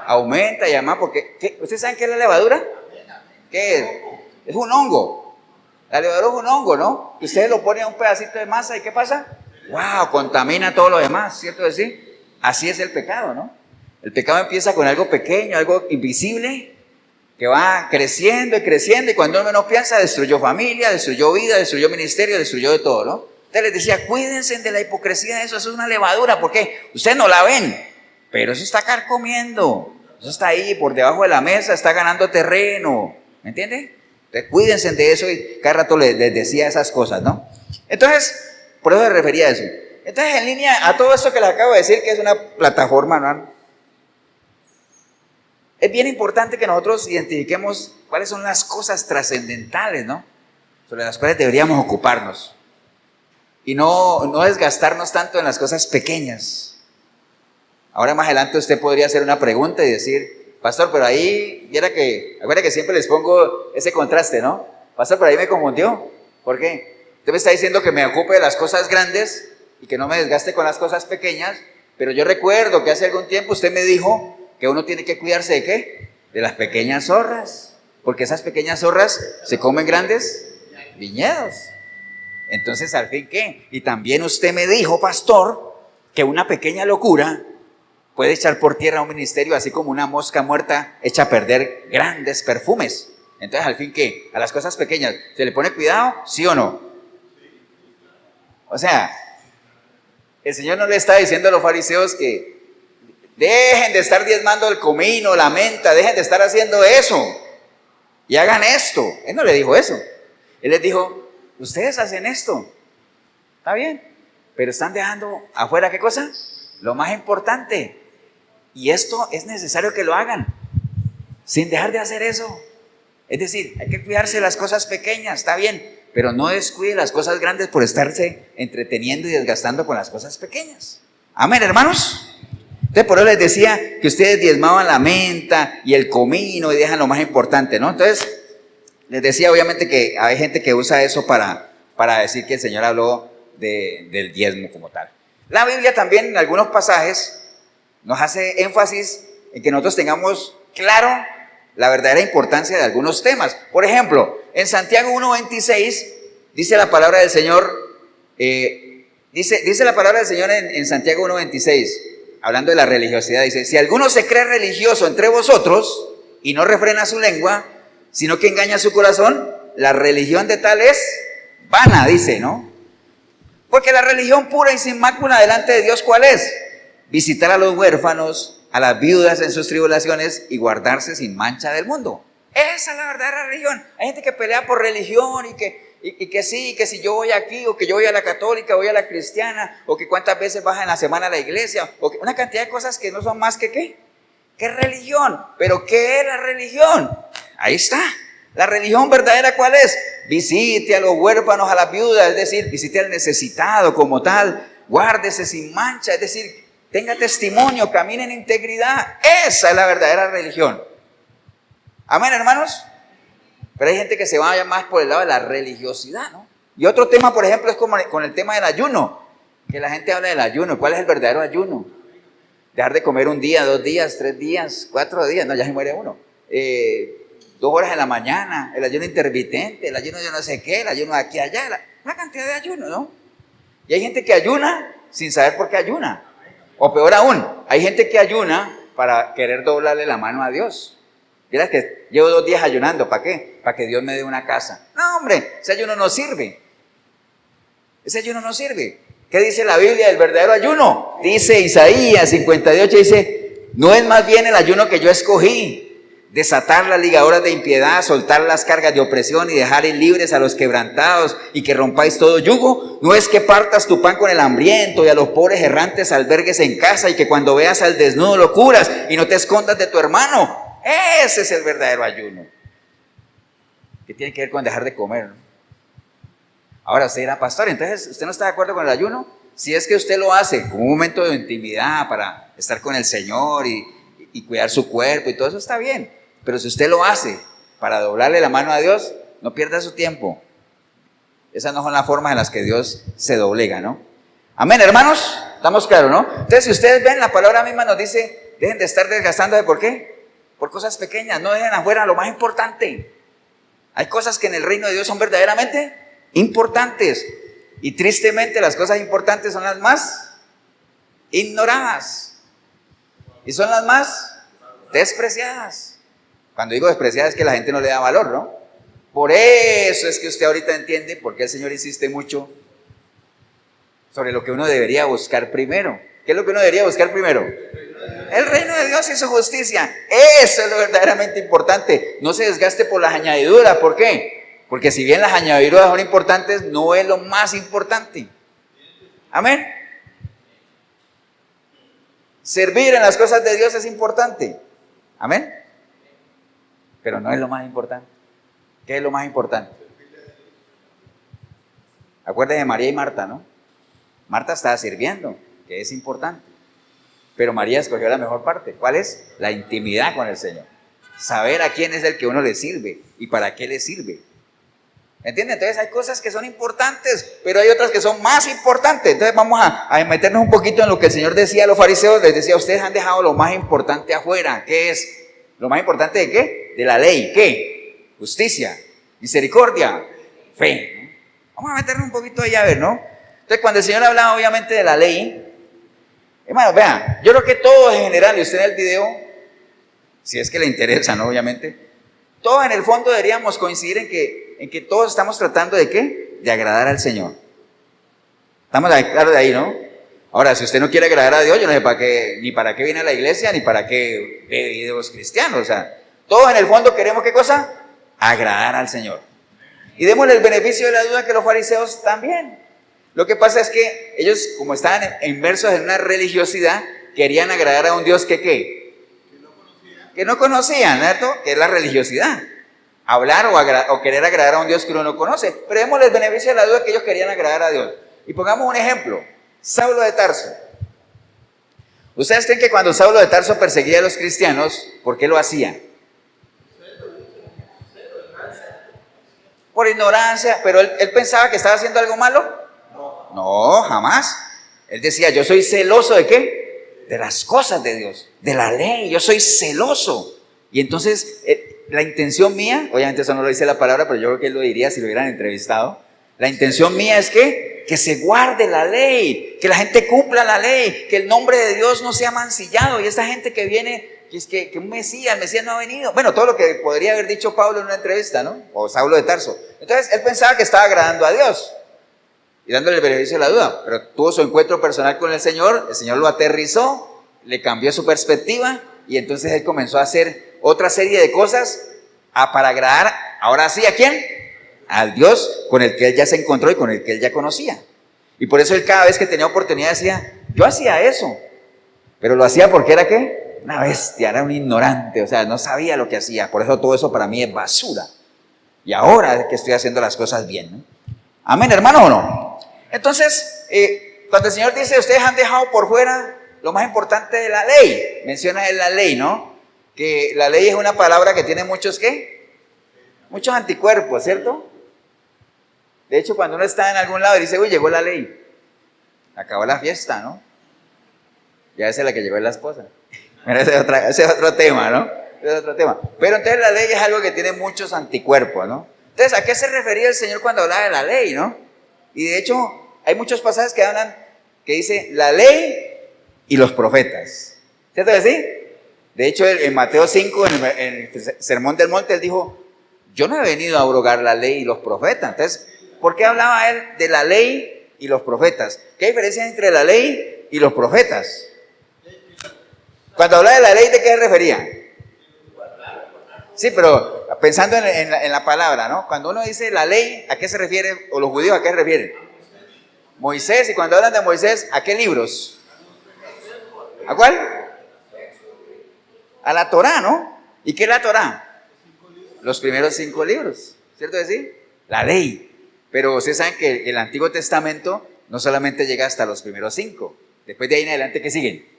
Aumenta y además, porque, ¿ustedes saben qué es la levadura? ¿Qué es? Es un hongo. La levadura es un hongo, ¿no? Y ustedes lo ponen a un pedacito de masa y ¿qué pasa? ¡Wow! Contamina todo lo demás, ¿cierto decir? Así es el pecado, ¿no? El pecado empieza con algo pequeño, algo invisible, que va creciendo y creciendo, y cuando uno menos piensa, destruyó familia, destruyó vida, destruyó ministerio, destruyó de todo, ¿no? Entonces les decía, cuídense de la hipocresía de eso es una levadura, porque ustedes no la ven, pero eso está carcomiendo, eso está ahí por debajo de la mesa, está ganando terreno, ¿me entiende? Entonces cuídense de eso, y cada rato les decía esas cosas, ¿no? Entonces, por eso me refería a eso. Entonces, en línea a todo esto que les acabo de decir, que es una plataforma, ¿no? Es bien importante que nosotros identifiquemos cuáles son las cosas trascendentales, ¿no? Sobre las cuales deberíamos ocuparnos. y no desgastarnos tanto en las cosas pequeñas. Ahora más adelante usted podría hacer una pregunta y decir, pastor, pero ahí, acuérdate que siempre les pongo ese contraste, ¿no? Pastor, pero ahí me confundió. ¿Por qué? Usted me está diciendo que me ocupe de las cosas grandes y que no me desgaste con las cosas pequeñas, pero yo recuerdo que hace algún tiempo usted me dijo que uno tiene que cuidarse ¿de qué? De las pequeñas zorras, porque esas pequeñas zorras se comen grandes viñedos. Entonces, ¿al fin qué? Y también usted me dijo, pastor, que una pequeña locura puede echar por tierra un ministerio, así como una mosca muerta echa a perder grandes perfumes. Entonces, ¿al fin qué? A las cosas pequeñas, ¿se le pone cuidado? ¿Sí o no? O sea, el Señor no le está diciendo a los fariseos que dejen de estar diezmando el comino, la menta, dejen de estar haciendo eso y hagan esto. Él no le dijo eso. Él les dijo, ustedes hacen esto, está bien, pero están dejando afuera, ¿qué cosa? Lo más importante. Y esto es necesario que lo hagan, sin dejar de hacer eso. Es decir, hay que cuidarse de las cosas pequeñas, está bien, pero no descuide las cosas grandes por estarse entreteniendo y desgastando con las cosas pequeñas. Amén, hermanos. Entonces, por eso les decía que ustedes diezmaban la menta y el comino y dejan lo más importante, ¿no? Entonces, les decía obviamente que hay gente que usa eso para decir que el Señor habló del diezmo como tal. La Biblia también en algunos pasajes nos hace énfasis en que nosotros tengamos claro la verdadera importancia de algunos temas. Por ejemplo, en Santiago 1:26 dice la palabra del Señor, dice la palabra del Señor en Santiago 1:26, hablando de la religiosidad, dice, si alguno se cree religioso entre vosotros y no refrena su lengua, sino que engaña su corazón, la religión de tal es vana, dice, ¿no? Porque la religión pura y sin mácula delante de Dios, ¿cuál es? Visitar a los huérfanos, a las viudas en sus tribulaciones y guardarse sin mancha del mundo. Esa es la verdadera religión. Hay gente que pelea por religión y que sí, que si yo voy aquí, o que yo voy a la católica, voy a la cristiana, o que cuántas veces vas en la semana a la iglesia, o que una cantidad de cosas que no son más que ¿qué? ¿Qué religión? ¿Pero qué es la religión? Ahí está. La religión verdadera, ¿cuál es? Visite a los huérfanos, a las viudas, es decir, visite al necesitado como tal, guárdese sin mancha, es decir, tenga testimonio, camine en integridad. Esa es la verdadera religión. Amén, hermanos. Pero hay gente que se va más por el lado de la religiosidad, ¿no? Y otro tema, por ejemplo, es como con el tema del ayuno, que la gente habla del ayuno. ¿Cuál es el verdadero ayuno? Dejar de comer un día, 2 días, 3 días, 4 días, no, ya se muere uno. 2 horas en la mañana, el ayuno intermitente, el ayuno de no sé qué, el ayuno de aquí a allá, una cantidad de ayuno, ¿no? Y hay gente que ayuna sin saber por qué ayuna. O peor aún, hay gente que ayuna para querer doblarle la mano a Dios. Mira que llevo 2 días ayunando, ¿para qué? Para que Dios me dé una casa. No, hombre, ese ayuno no sirve. Ese ayuno no sirve. ¿Qué dice la Biblia del verdadero ayuno? Dice Isaías 58, dice, no es más bien el ayuno que yo escogí, desatar las ligaduras de impiedad, soltar las cargas de opresión y dejar libres a los quebrantados y que rompáis todo yugo. No es que partas tu pan con el hambriento y a los pobres errantes albergues en casa y que cuando veas al desnudo lo curas y no te escondas de tu hermano. Ese es el verdadero ayuno, que tiene que ver con dejar de comer, ¿no? Ahora usted dirá, pastor, entonces ¿usted no está de acuerdo con el ayuno? Si es que usted lo hace como un momento de intimidad para estar con el Señor y cuidar su cuerpo y todo eso, está bien. Pero si usted lo hace para doblarle la mano a Dios, no pierda su tiempo. Esas no son las formas en las que Dios se doblega, ¿no? Amén, hermanos, estamos claros, ¿no? Entonces, si ustedes ven, la palabra misma nos dice, dejen de estar desgastándose, ¿por qué? Por cosas pequeñas, no dejen afuera lo más importante. Hay cosas que en el reino de Dios son verdaderamente importantes. Y tristemente las cosas importantes son las más ignoradas. Y son las más despreciadas. Cuando digo despreciadas es que la gente no le da valor, ¿no? Por eso es que usted ahorita entiende por qué el Señor insiste mucho sobre lo que uno debería buscar primero. ¿Qué es lo que uno debería buscar primero? El reino de Dios y su justicia. Eso es lo verdaderamente importante. No se desgaste por las añadiduras. ¿Por qué? Porque si bien las añadiduras son importantes, no es lo más importante. Amén. Servir en las cosas de Dios es importante. Amén. Pero no es lo más importante. ¿Qué es lo más importante? Acuérdense de María y Marta, ¿no? Marta estaba sirviendo, que es importante. Pero María escogió la mejor parte. ¿Cuál es? La intimidad con el Señor. Saber a quién es el que uno le sirve y para qué le sirve. ¿Entienden? Entonces hay cosas que son importantes, pero hay otras que son más importantes. Entonces vamos a meternos un poquito en lo que el Señor decía a los fariseos. Les decía, ustedes han dejado lo más importante afuera. ¿Qué es? ¿Lo más importante de qué? De la ley. ¿Qué? Justicia, misericordia, fe. Vamos a meternos un poquito ahí a ver, ¿no? Entonces cuando el Señor hablaba obviamente de la ley, hermanos, vean, yo creo que todos en general, y usted en el video, si es que le interesa, ¿no? Obviamente, todos en el fondo deberíamos coincidir en que todos estamos tratando de ¿qué? De agradar al Señor. Estamos claros de ahí, ¿no? Ahora, si usted no quiere agradar a Dios, yo no sé para qué, ni para qué viene a la iglesia, ni para qué ve videos cristianos. O sea, todos en el fondo queremos ¿qué cosa? Agradar al Señor. Y démosle el beneficio de la duda que los fariseos también. Lo que pasa es que ellos, como estaban inmersos en una religiosidad, querían agradar a un Dios que ¿qué? Que no conocían, ¿cierto? Que es la religiosidad. Hablar o querer agradar a un Dios que uno no conoce. Pero démosle el beneficio de la duda que ellos querían agradar a Dios. Y pongamos un ejemplo. Saulo de Tarso. ¿Ustedes creen que cuando Saulo de Tarso perseguía a los cristianos, por qué lo hacía? Por ignorancia. ¿Pero él pensaba que estaba haciendo algo malo? No, jamás. Él decía, yo soy celoso ¿de qué? De las cosas de Dios, de la ley. Yo soy celoso. Y entonces, la intención mía, obviamente eso no lo dice la palabra, pero yo creo que él lo diría si lo hubieran entrevistado. La intención mía es que se guarde la ley, que la gente cumpla la ley, que el nombre de Dios no sea mancillado. Y esta gente que viene, que un Mesías, el Mesías no ha venido. Bueno, todo lo que podría haber dicho Pablo en una entrevista, ¿no? O Saulo de Tarso. Entonces, él pensaba que estaba agradando a Dios y dándole el beneficio de la duda, pero tuvo su encuentro personal con el Señor lo aterrizó, le cambió su perspectiva y entonces él comenzó a hacer otra serie de cosas para agradar, ahora sí, ¿a quién? Al Dios con el que él ya se encontró y con el que él ya conocía. Y por eso él cada vez que tenía oportunidad decía, yo hacía eso, pero lo hacía porque era ¿qué? Una bestia, era un ignorante, o sea, no sabía lo que hacía, por eso todo eso para mí es basura. Y ahora es que estoy haciendo las cosas bien, ¿no? Amén, hermano, ¿o no? Entonces, cuando el Señor dice, ustedes han dejado por fuera lo más importante de la ley, menciona la ley, ¿no? Que la ley es una palabra que tiene muchos, ¿qué? Muchos anticuerpos, ¿cierto? De hecho, cuando uno está en algún lado y dice, uy, llegó la ley, acabó la fiesta, ¿no? Ya esa es la que llegó es la esposa. Pero ese es otro tema, ¿no? Ese es otro tema. Pero entonces la ley es algo que tiene muchos anticuerpos, ¿no? Entonces, ¿a qué se refería el Señor cuando hablaba de la ley, no? Y de hecho, hay muchos pasajes que hablan, que dice la ley y los profetas. ¿Cierto que sí? De hecho, en Mateo 5, en el Sermón del Monte, él dijo, yo no he venido a abrogar la ley y los profetas. Entonces, ¿por qué hablaba él de la ley y los profetas? ¿Qué diferencia hay entre la ley y los profetas? Cuando hablaba de la ley, ¿de qué se refería? Sí, pero pensando en la palabra, ¿no? Cuando uno dice la ley, ¿a qué se refiere? O los judíos, ¿a qué se refieren? Moisés, y cuando hablan de Moisés, ¿a qué libros? ¿A cuál? A la Torá, ¿no? ¿Y qué es la Torá? Los primeros 5 libros, ¿cierto decir? La ley. Pero ustedes saben que el Antiguo Testamento no solamente llega hasta los primeros 5. Después de ahí en adelante, ¿qué siguen?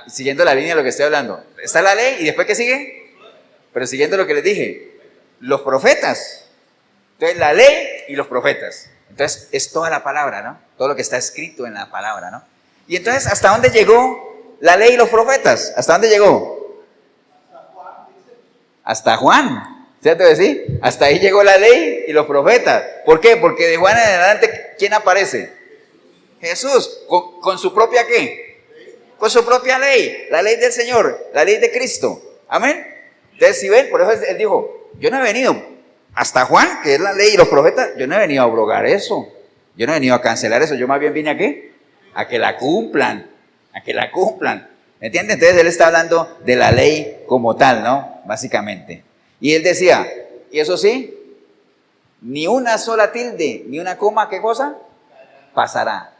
Siguiendo la línea de lo que estoy hablando. Está la ley y después ¿qué sigue? Pero siguiendo lo que les dije, los profetas. Entonces la ley y los profetas. Entonces es toda la palabra, ¿no? Todo lo que está escrito en la palabra, ¿no? Y entonces, ¿hasta dónde llegó la ley y los profetas? ¿Hasta dónde llegó? Hasta Juan, ¿cierto que sí? Hasta ahí llegó la ley y los profetas. ¿Por qué? Porque de Juan en adelante, ¿quién aparece? Jesús, con su propia ¿qué? Con su propia ley, la ley del Señor, la ley de Cristo. Amén. Entonces, si ven, por eso él dijo, yo no he venido, hasta Juan, que es la ley y los profetas, yo no he venido a abrogar eso. Yo no he venido a cancelar eso, yo más bien vine a ¿qué? A que la cumplan, a que la cumplan. ¿Me entienden? Entonces él está hablando de la ley como tal, ¿no? Básicamente. Y él decía, y eso sí, ni una sola tilde, ni una coma, ¿qué cosa? Pasará.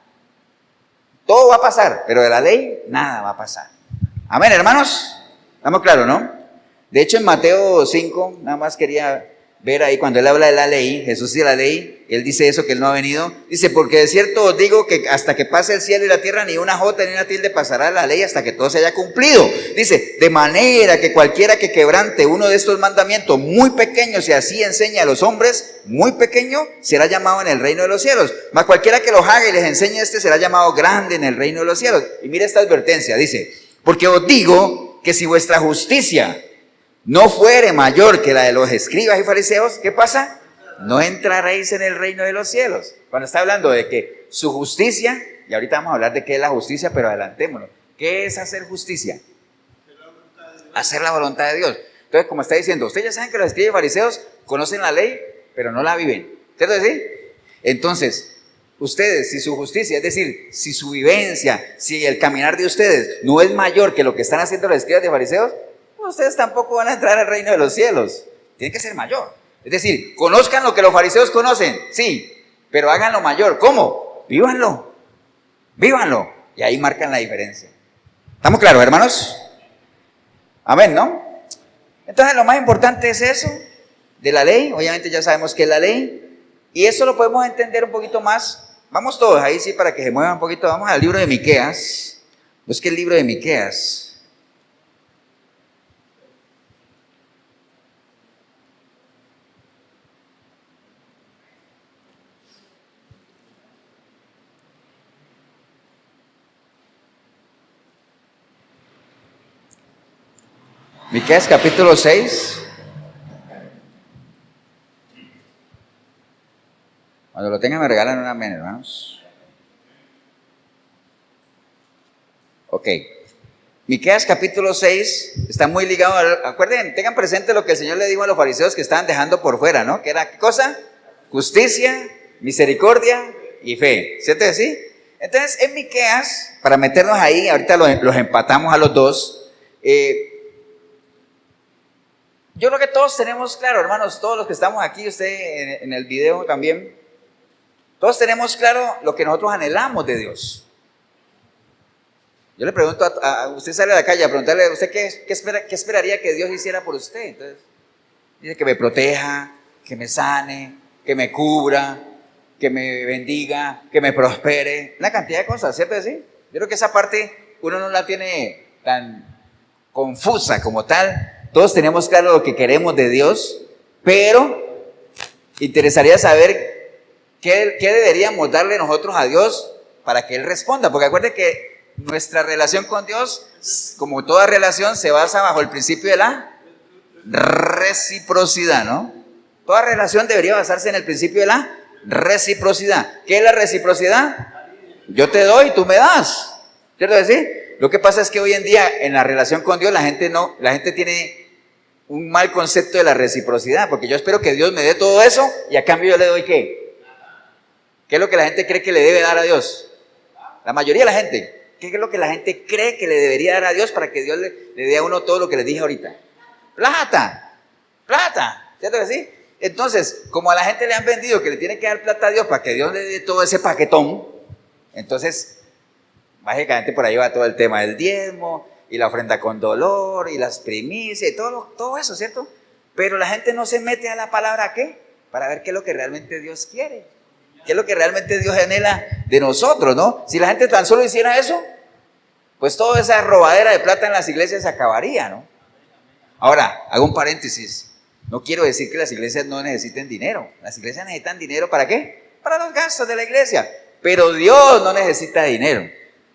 Todo va a pasar, pero de la ley nada va a pasar. Amén, hermanos. ¿Estamos claros, no? De hecho, en Mateo 5, nada más quería ver ahí cuando él habla de la ley, Jesús y la ley, él dice eso, que él no ha venido. Dice, porque de cierto os digo que hasta que pase el cielo y la tierra, ni una jota ni una tilde pasará la ley hasta que todo se haya cumplido. Dice, de manera que cualquiera que quebrante uno de estos mandamientos muy pequeños y así enseña a los hombres, muy pequeño, será llamado en el reino de los cielos. Mas cualquiera que los haga y les enseñe será llamado grande en el reino de los cielos. Y mira esta advertencia, dice, porque os digo que si vuestra justicia no fuere mayor que la de los escribas y fariseos, ¿qué pasa? No entraréis en el reino de los cielos. Cuando está hablando de que su justicia, y ahorita vamos a hablar de qué es la justicia, pero adelantémonos. ¿Qué es hacer justicia? Hacer la voluntad de Dios. Entonces, como está diciendo, ustedes ya saben que los escribas y fariseos conocen la ley, pero no la viven. ¿Cierto decir? Entonces, ustedes, si su justicia, es decir, si su vivencia, si el caminar de ustedes no es mayor que lo que están haciendo los escribas y fariseos, ustedes tampoco van a entrar al reino de los cielos. Tiene que ser mayor. Es decir, conozcan lo que los fariseos conocen, sí, pero háganlo mayor. ¿Cómo? Vívanlo. Vívanlo. Y ahí marcan la diferencia. ¿Estamos claros, hermanos? Amén, ¿no? Entonces, lo más importante es eso, de la ley. Obviamente ya sabemos qué es la ley. Y eso lo podemos entender un poquito más. Vamos todos ahí, sí, para que se muevan un poquito. Vamos al libro de Miqueas. Busque el libro de Miqueas. Miqueas capítulo 6. Cuando lo tengan me regalan una amén, hermanos. Ok. Miqueas capítulo 6 está muy ligado, acuerden, tengan presente lo que el Señor le dijo a los fariseos que estaban dejando por fuera, ¿no? Que era, ¿qué cosa? Justicia, misericordia y fe. ¿Cierto que sí? Entonces, en Miqueas, para meternos ahí, ahorita los empatamos a los dos. Yo creo que todos tenemos claro, hermanos, todos los que estamos aquí, usted en el video también, todos tenemos claro lo que nosotros anhelamos de Dios. Yo le pregunto usted sale a la calle a preguntarle a usted qué esperaría que Dios hiciera por usted. Entonces, dice que me proteja, que me sane, que me cubra, que me bendiga, que me prospere, una cantidad de cosas, ¿cierto? ¿Sí? Yo creo que esa parte uno no la tiene tan confusa como tal. Todos tenemos claro lo que queremos de Dios, pero interesaría saber qué deberíamos darle nosotros a Dios para que Él responda. Porque acuérdense que nuestra relación con Dios, como toda relación, se basa bajo el principio de la reciprocidad, ¿no? Toda relación debería basarse en el principio de la reciprocidad. ¿Qué es la reciprocidad? Yo te doy, tú me das. ¿Cierto que sí? Lo que pasa es que hoy en día en la relación con Dios la gente tiene un mal concepto de la reciprocidad, porque yo espero que Dios me dé todo eso y a cambio yo le doy ¿qué? ¿Qué es lo que la gente cree que le debe dar a Dios? La mayoría de la gente, ¿qué es lo que la gente cree que le debería dar a Dios para que Dios le dé a uno todo lo que les dije ahorita? Plata, ¿cierto que sí? Entonces, como a la gente le han vendido que le tiene que dar plata a Dios para que Dios le dé todo ese paquetón, entonces básicamente por ahí va todo el tema del diezmo y la ofrenda con dolor y las primicias y todo eso, ¿cierto? Pero la gente no se mete a la palabra ¿qué? Para ver qué es lo que realmente Dios quiere, qué es lo que realmente Dios anhela de nosotros, ¿no? Si la gente tan solo hiciera eso, pues toda esa robadera de plata en las iglesias se acabaría, ¿no? Ahora, hago un paréntesis. No quiero decir que las iglesias no necesiten dinero. Las iglesias necesitan dinero ¿para qué? Para los gastos de la iglesia. Pero Dios no necesita dinero.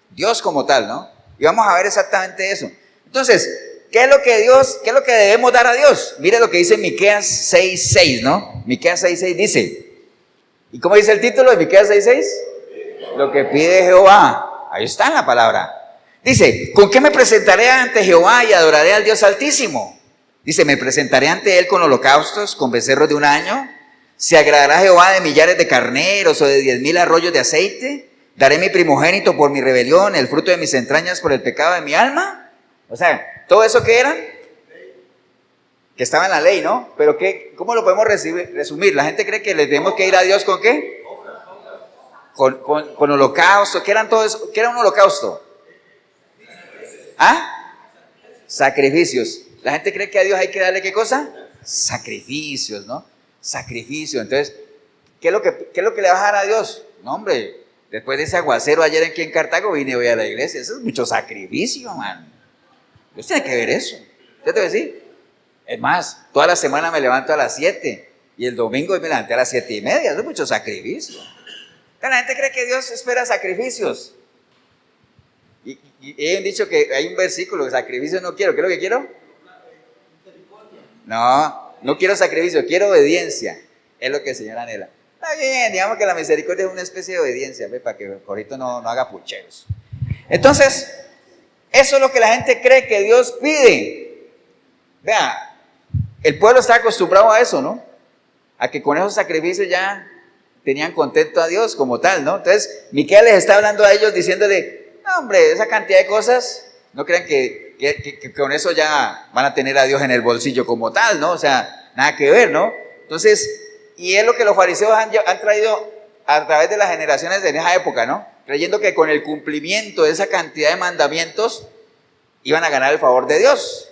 Dios como tal, ¿no? Y vamos a ver exactamente eso. Entonces, ¿qué es lo que debemos dar a Dios? Mire lo que dice Miqueas 6:6, ¿no? Miqueas 6:6 dice, ¿y cómo dice el título de Miqueas 6:6? Lo que pide Jehová. Ahí está la palabra. Dice, ¿con qué me presentaré ante Jehová y adoraré al Dios Altísimo? Dice, me presentaré ante Él con holocaustos, con becerros de un año. ¿Se agradará Jehová de millares de carneros o de 10,000 arroyos de aceite? ¿Daré mi primogénito por mi rebelión, el fruto de mis entrañas por el pecado de mi alma? O sea, ¿todo eso qué era? Que estaba en la ley, ¿no? Pero ¿cómo lo podemos resumir? La gente cree que le tenemos que ir a Dios ¿con qué? Con holocausto. ¿Qué eran todo eso? ¿Qué era un holocausto? ¿Ah? Sacrificios. La gente cree que a Dios hay que darle ¿qué cosa? Sacrificios, ¿no? sacrificio. Entonces, ¿qué es lo que le va a dar a Dios? No, hombre, después de ese aguacero ayer aquí en Cartago vine hoy a la iglesia. Eso es mucho sacrificio, man. Dios tiene que ver eso. ¿Yo te voy a decir? Es más, toda la semana me levanto a las 7 y el domingo me levanté a las 7:30. Eso es mucho sacrificio. La gente cree que Dios espera sacrificios. Y he dicho que hay un versículo, sacrificio no quiero. ¿Qué es lo que quiero? No quiero sacrificio, quiero obediencia. Es lo que el Señor anhela. Está bien, digamos que la misericordia es una especie de obediencia, ¿ves? Para que Jorito no haga pucheros. Entonces, eso es lo que la gente cree que Dios pide. Vea, el pueblo está acostumbrado a eso, ¿no? A que con esos sacrificios ya tenían contento a Dios como tal, ¿no? Entonces, Miqueas les está hablando a ellos diciéndole, no, hombre, esa cantidad de cosas, no crean que con eso ya van a tener a Dios en el bolsillo como tal, ¿no? O sea, nada que ver, ¿no? Entonces, y es lo que los fariseos han traído a través de las generaciones en esa época, ¿no? Creyendo que con el cumplimiento de esa cantidad de mandamientos iban a ganar el favor de Dios.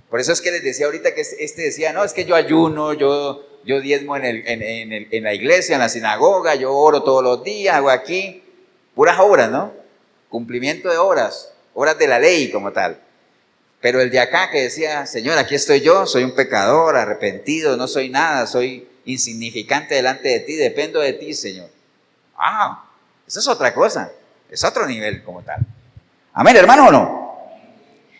Por eso es que les decía ahorita que decía, no, es que yo ayuno, yo diezmo en la iglesia, en la sinagoga, yo oro todos los días, hago aquí, puras obras, ¿no? Cumplimiento de obras de la ley como tal. Pero el de acá que decía, Señor, aquí estoy yo, soy un pecador, arrepentido, no soy nada, soy insignificante delante de ti, dependo de ti, Señor. Eso es otra cosa, es otro nivel como tal. Amén, hermano, ¿o no?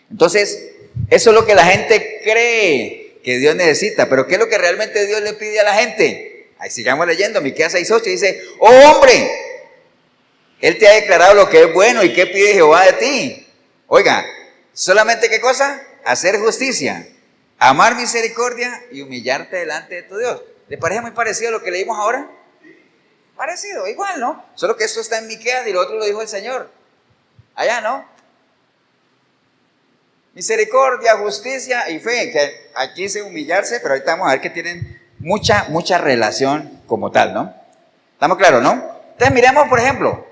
Entonces, eso es lo que la gente cree que Dios necesita, pero ¿qué es lo que realmente Dios le pide a la gente? Ahí sigamos leyendo, Miqueas 6:8 dice, ¡oh hombre! Él te ha declarado lo que es bueno y qué pide Jehová de ti. Oiga, ¿solamente qué cosa? Hacer justicia, amar misericordia y humillarte delante de tu Dios. ¿Le parece muy parecido a lo que leímos ahora? Parecido, igual, ¿no? Solo que esto está en Miqueas y lo otro lo dijo el Señor. Allá, ¿no? Misericordia, justicia y fe, que aquí dice humillarse, pero ahorita vamos a ver que tienen mucha relación como tal, ¿no? ¿Estamos claros, no? Entonces miremos, por ejemplo,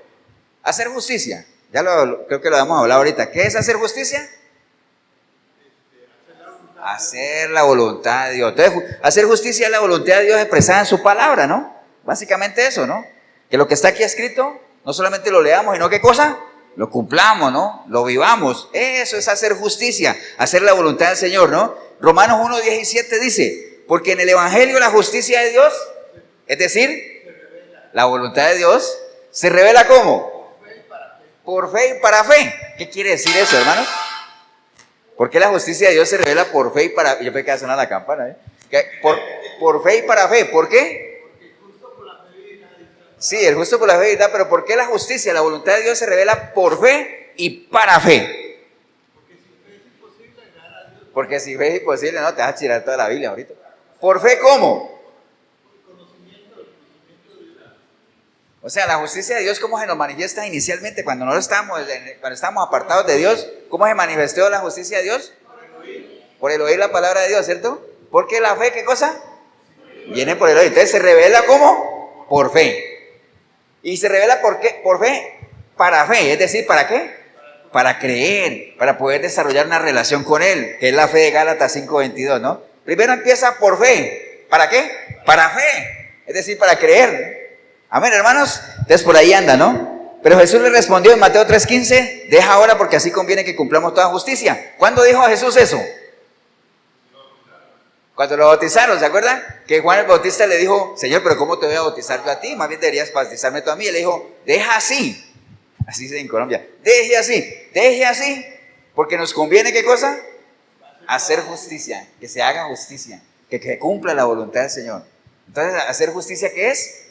hacer justicia. Ya creo que lo vamos a hablar ahorita. ¿Qué es hacer justicia? Hacer la voluntad de Dios. Entonces, hacer justicia es la voluntad de Dios expresada en su palabra, ¿no? Básicamente eso, ¿no? Que lo que está aquí escrito, no solamente lo leamos, sino ¿qué cosa? Lo cumplamos, ¿no? Lo vivamos. Eso es hacer justicia, hacer la voluntad del Señor, ¿no? Romanos 1:17 dice, porque en el Evangelio la justicia de Dios, es decir, la voluntad de Dios, se revela ¿cómo? Por fe y para fe. ¿Qué quiere decir eso, hermanos? ¿Por qué la justicia de Dios se revela por fe y para fe? Yo pensé que sonar la campana, ¿eh? Por fe y para fe. ¿Por qué? Sí, el justo por la fe, pero ¿por qué la justicia, la voluntad de Dios se revela por fe y para fe? Porque si fe es imposible, no, te vas a tirar toda la Biblia ahorita. ¿Por fe cómo? O sea, la justicia de Dios, ¿cómo se nos manifiesta inicialmente cuando estamos apartados de Dios? ¿Cómo se manifestó la justicia de Dios? Por el oír la palabra de Dios, ¿cierto? Porque la fe, ¿qué cosa? Viene por el oír. Entonces se revela ¿cómo? Por fe. Y se revela ¿por qué? Por fe, para fe, es decir, ¿para qué? Para creer, para poder desarrollar una relación con Él, que es la fe de Gálatas 5:22, ¿no? Primero empieza por fe, ¿para qué? Para fe, es decir, para creer. Amén, hermanos. Entonces por ahí anda, ¿no? Pero Jesús le respondió en Mateo 3:15, deja ahora porque así conviene que cumplamos toda justicia. ¿Cuándo dijo Jesús eso? Cuando lo bautizaron, ¿se acuerdan? Que Juan el Bautista le dijo, Señor, pero ¿cómo te voy a bautizar yo a ti? Más bien deberías bautizarme tú a mí. Y él le dijo, deja así. Así se dice en Colombia. Deje así. Porque nos conviene, ¿qué cosa? Hacer justicia, que se haga justicia, que cumpla la voluntad del Señor. Entonces, ¿hacer justicia qué es?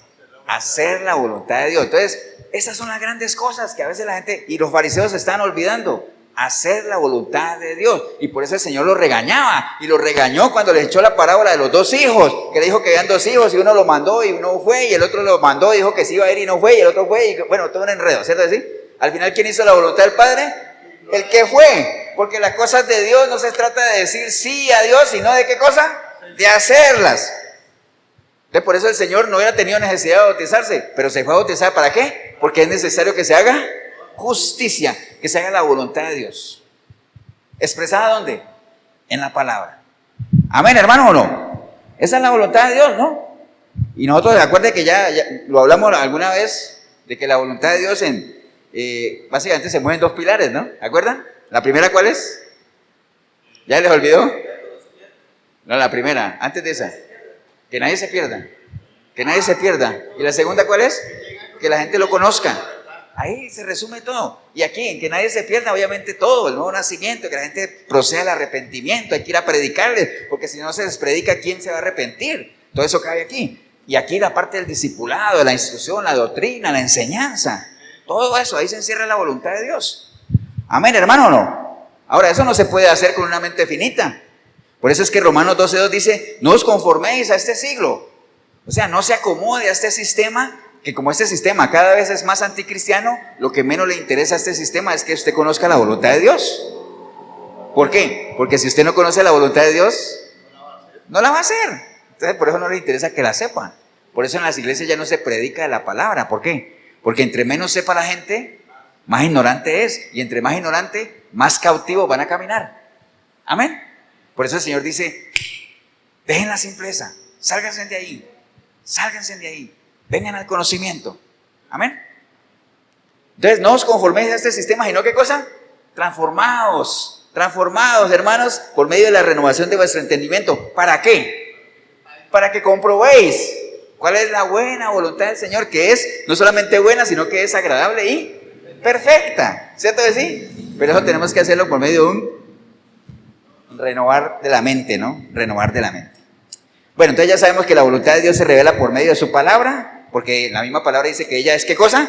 Hacer la voluntad de Dios. Entonces, esas son las grandes cosas que a veces la gente y los fariseos se están olvidando. Hacer la voluntad de Dios. Y por eso el Señor los regañaba. Y los regañó cuando les echó la parábola de los 2 hijos. Que le dijo que habían 2 hijos y uno lo mandó y uno fue. Y el otro lo mandó y dijo que sí iba a ir y no fue. Y el otro fue. Y bueno, todo un enredo, ¿cierto? ¿Sí? Al final, ¿quién hizo la voluntad del Padre? El que fue. Porque las cosas de Dios no se trata de decir sí a Dios, sino de ¿qué cosa? De hacerlas. Entonces, por eso el Señor no hubiera tenido necesidad de bautizarse. Pero se fue a bautizar, ¿para qué? Porque es necesario que se haga justicia, que se haga la voluntad de Dios. ¿Expresada dónde? En la palabra. Amén, hermano, ¿o no? Esa es la voluntad de Dios, ¿no? Y nosotros, acuérdense que ya lo hablamos alguna vez, de que la voluntad de Dios básicamente se mueve en dos pilares, ¿no? ¿Acuerdan? ¿La primera cuál es? ¿Ya les olvidó? No, la primera, antes de esa. Que nadie se pierda. Que nadie se pierda. ¿Y la segunda cuál es? Que la gente lo conozca. Ahí se resume todo. Y aquí, en que nadie se pierda, obviamente todo, el nuevo nacimiento, que la gente proceda al arrepentimiento, hay que ir a predicarles, porque si no se les predica, ¿quién se va a arrepentir? Todo eso cabe aquí. Y aquí la parte del discipulado, la instrucción, la doctrina, la enseñanza, todo eso, ahí se encierra la voluntad de Dios. Amén, hermano, ¿o no? Ahora, eso no se puede hacer con una mente finita. Por eso es que Romanos 12:2 dice, no os conforméis a este siglo. O sea, no se acomode a este sistema, que como este sistema cada vez es más anticristiano, lo que menos le interesa a este sistema es que usted conozca la voluntad de Dios. ¿Por qué? Porque si usted no conoce la voluntad de Dios, no la va a hacer. Entonces, por eso no le interesa que la sepa. Por eso en las iglesias ya no se predica de la palabra. ¿Por qué? Porque entre menos sepa la gente, más ignorante es. Y entre más ignorante, más cautivos van a caminar. Amén. Por eso el Señor dice, dejen la simpleza, sálganse de ahí, vengan al conocimiento. Amén. Entonces, no os conforméis a este sistema, sino ¿qué cosa? Transformaos, hermanos, por medio de la renovación de vuestro entendimiento. ¿Para qué? Para que comprobéis cuál es la buena voluntad del Señor, que es no solamente buena, sino que es agradable y perfecta. ¿Cierto que sí? Pero eso tenemos que hacerlo por medio de un renovar de la mente, ¿no? Renovar de la mente. Bueno, entonces ya sabemos que la voluntad de Dios se revela por medio de su palabra, porque la misma palabra dice que ella es, ¿qué cosa?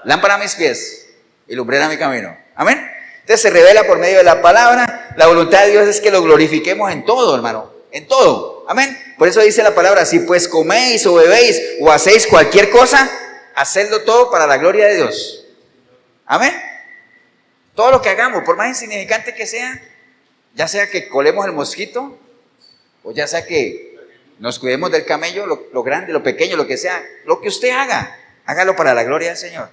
Lámpara a mis pies y lumbrera a mi camino. Amén. Entonces se revela por medio de la palabra. La voluntad de Dios es que lo glorifiquemos en todo, hermano, en todo. Amén. Por eso dice la palabra, si pues coméis o bebéis o hacéis cualquier cosa, hacedlo todo para la gloria de Dios. Amén. Todo lo que hagamos, por más insignificante que sea, ya sea que colemos el mosquito, o ya sea que nos cuidemos del camello, lo grande, lo pequeño, lo que sea, lo que usted haga, hágalo para la gloria del Señor.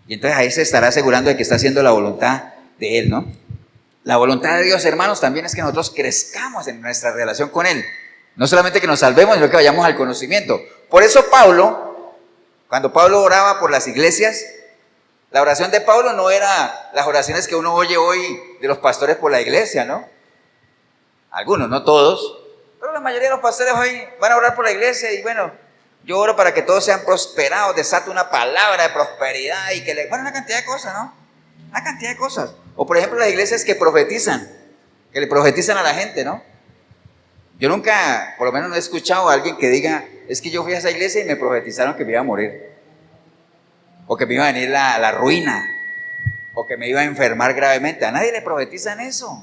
Y entonces ahí se estará asegurando de que está haciendo la voluntad de Él, ¿no? La voluntad de Dios, hermanos, también es que nosotros crezcamos en nuestra relación con Él. No solamente que nos salvemos, sino que vayamos al conocimiento. Por eso Pablo, cuando Pablo oraba por las iglesias, la oración de Pablo no era las oraciones que uno oye hoy de los pastores por la iglesia, ¿no? Algunos, no todos, pero la mayoría de los pastores hoy van a orar por la iglesia y bueno, yo oro para que todos sean prosperados, desato una palabra de prosperidad y que le... Bueno, una cantidad de cosas, ¿no? Una cantidad de cosas. O por ejemplo las iglesias que profetizan, que le profetizan a la gente, ¿no? Yo nunca, por lo menos no he escuchado a alguien que diga, es que yo fui a esa iglesia y me profetizaron que me iba a morir. O que me iba a venir la ruina. O que me iba a enfermar gravemente. A nadie le profetizan eso.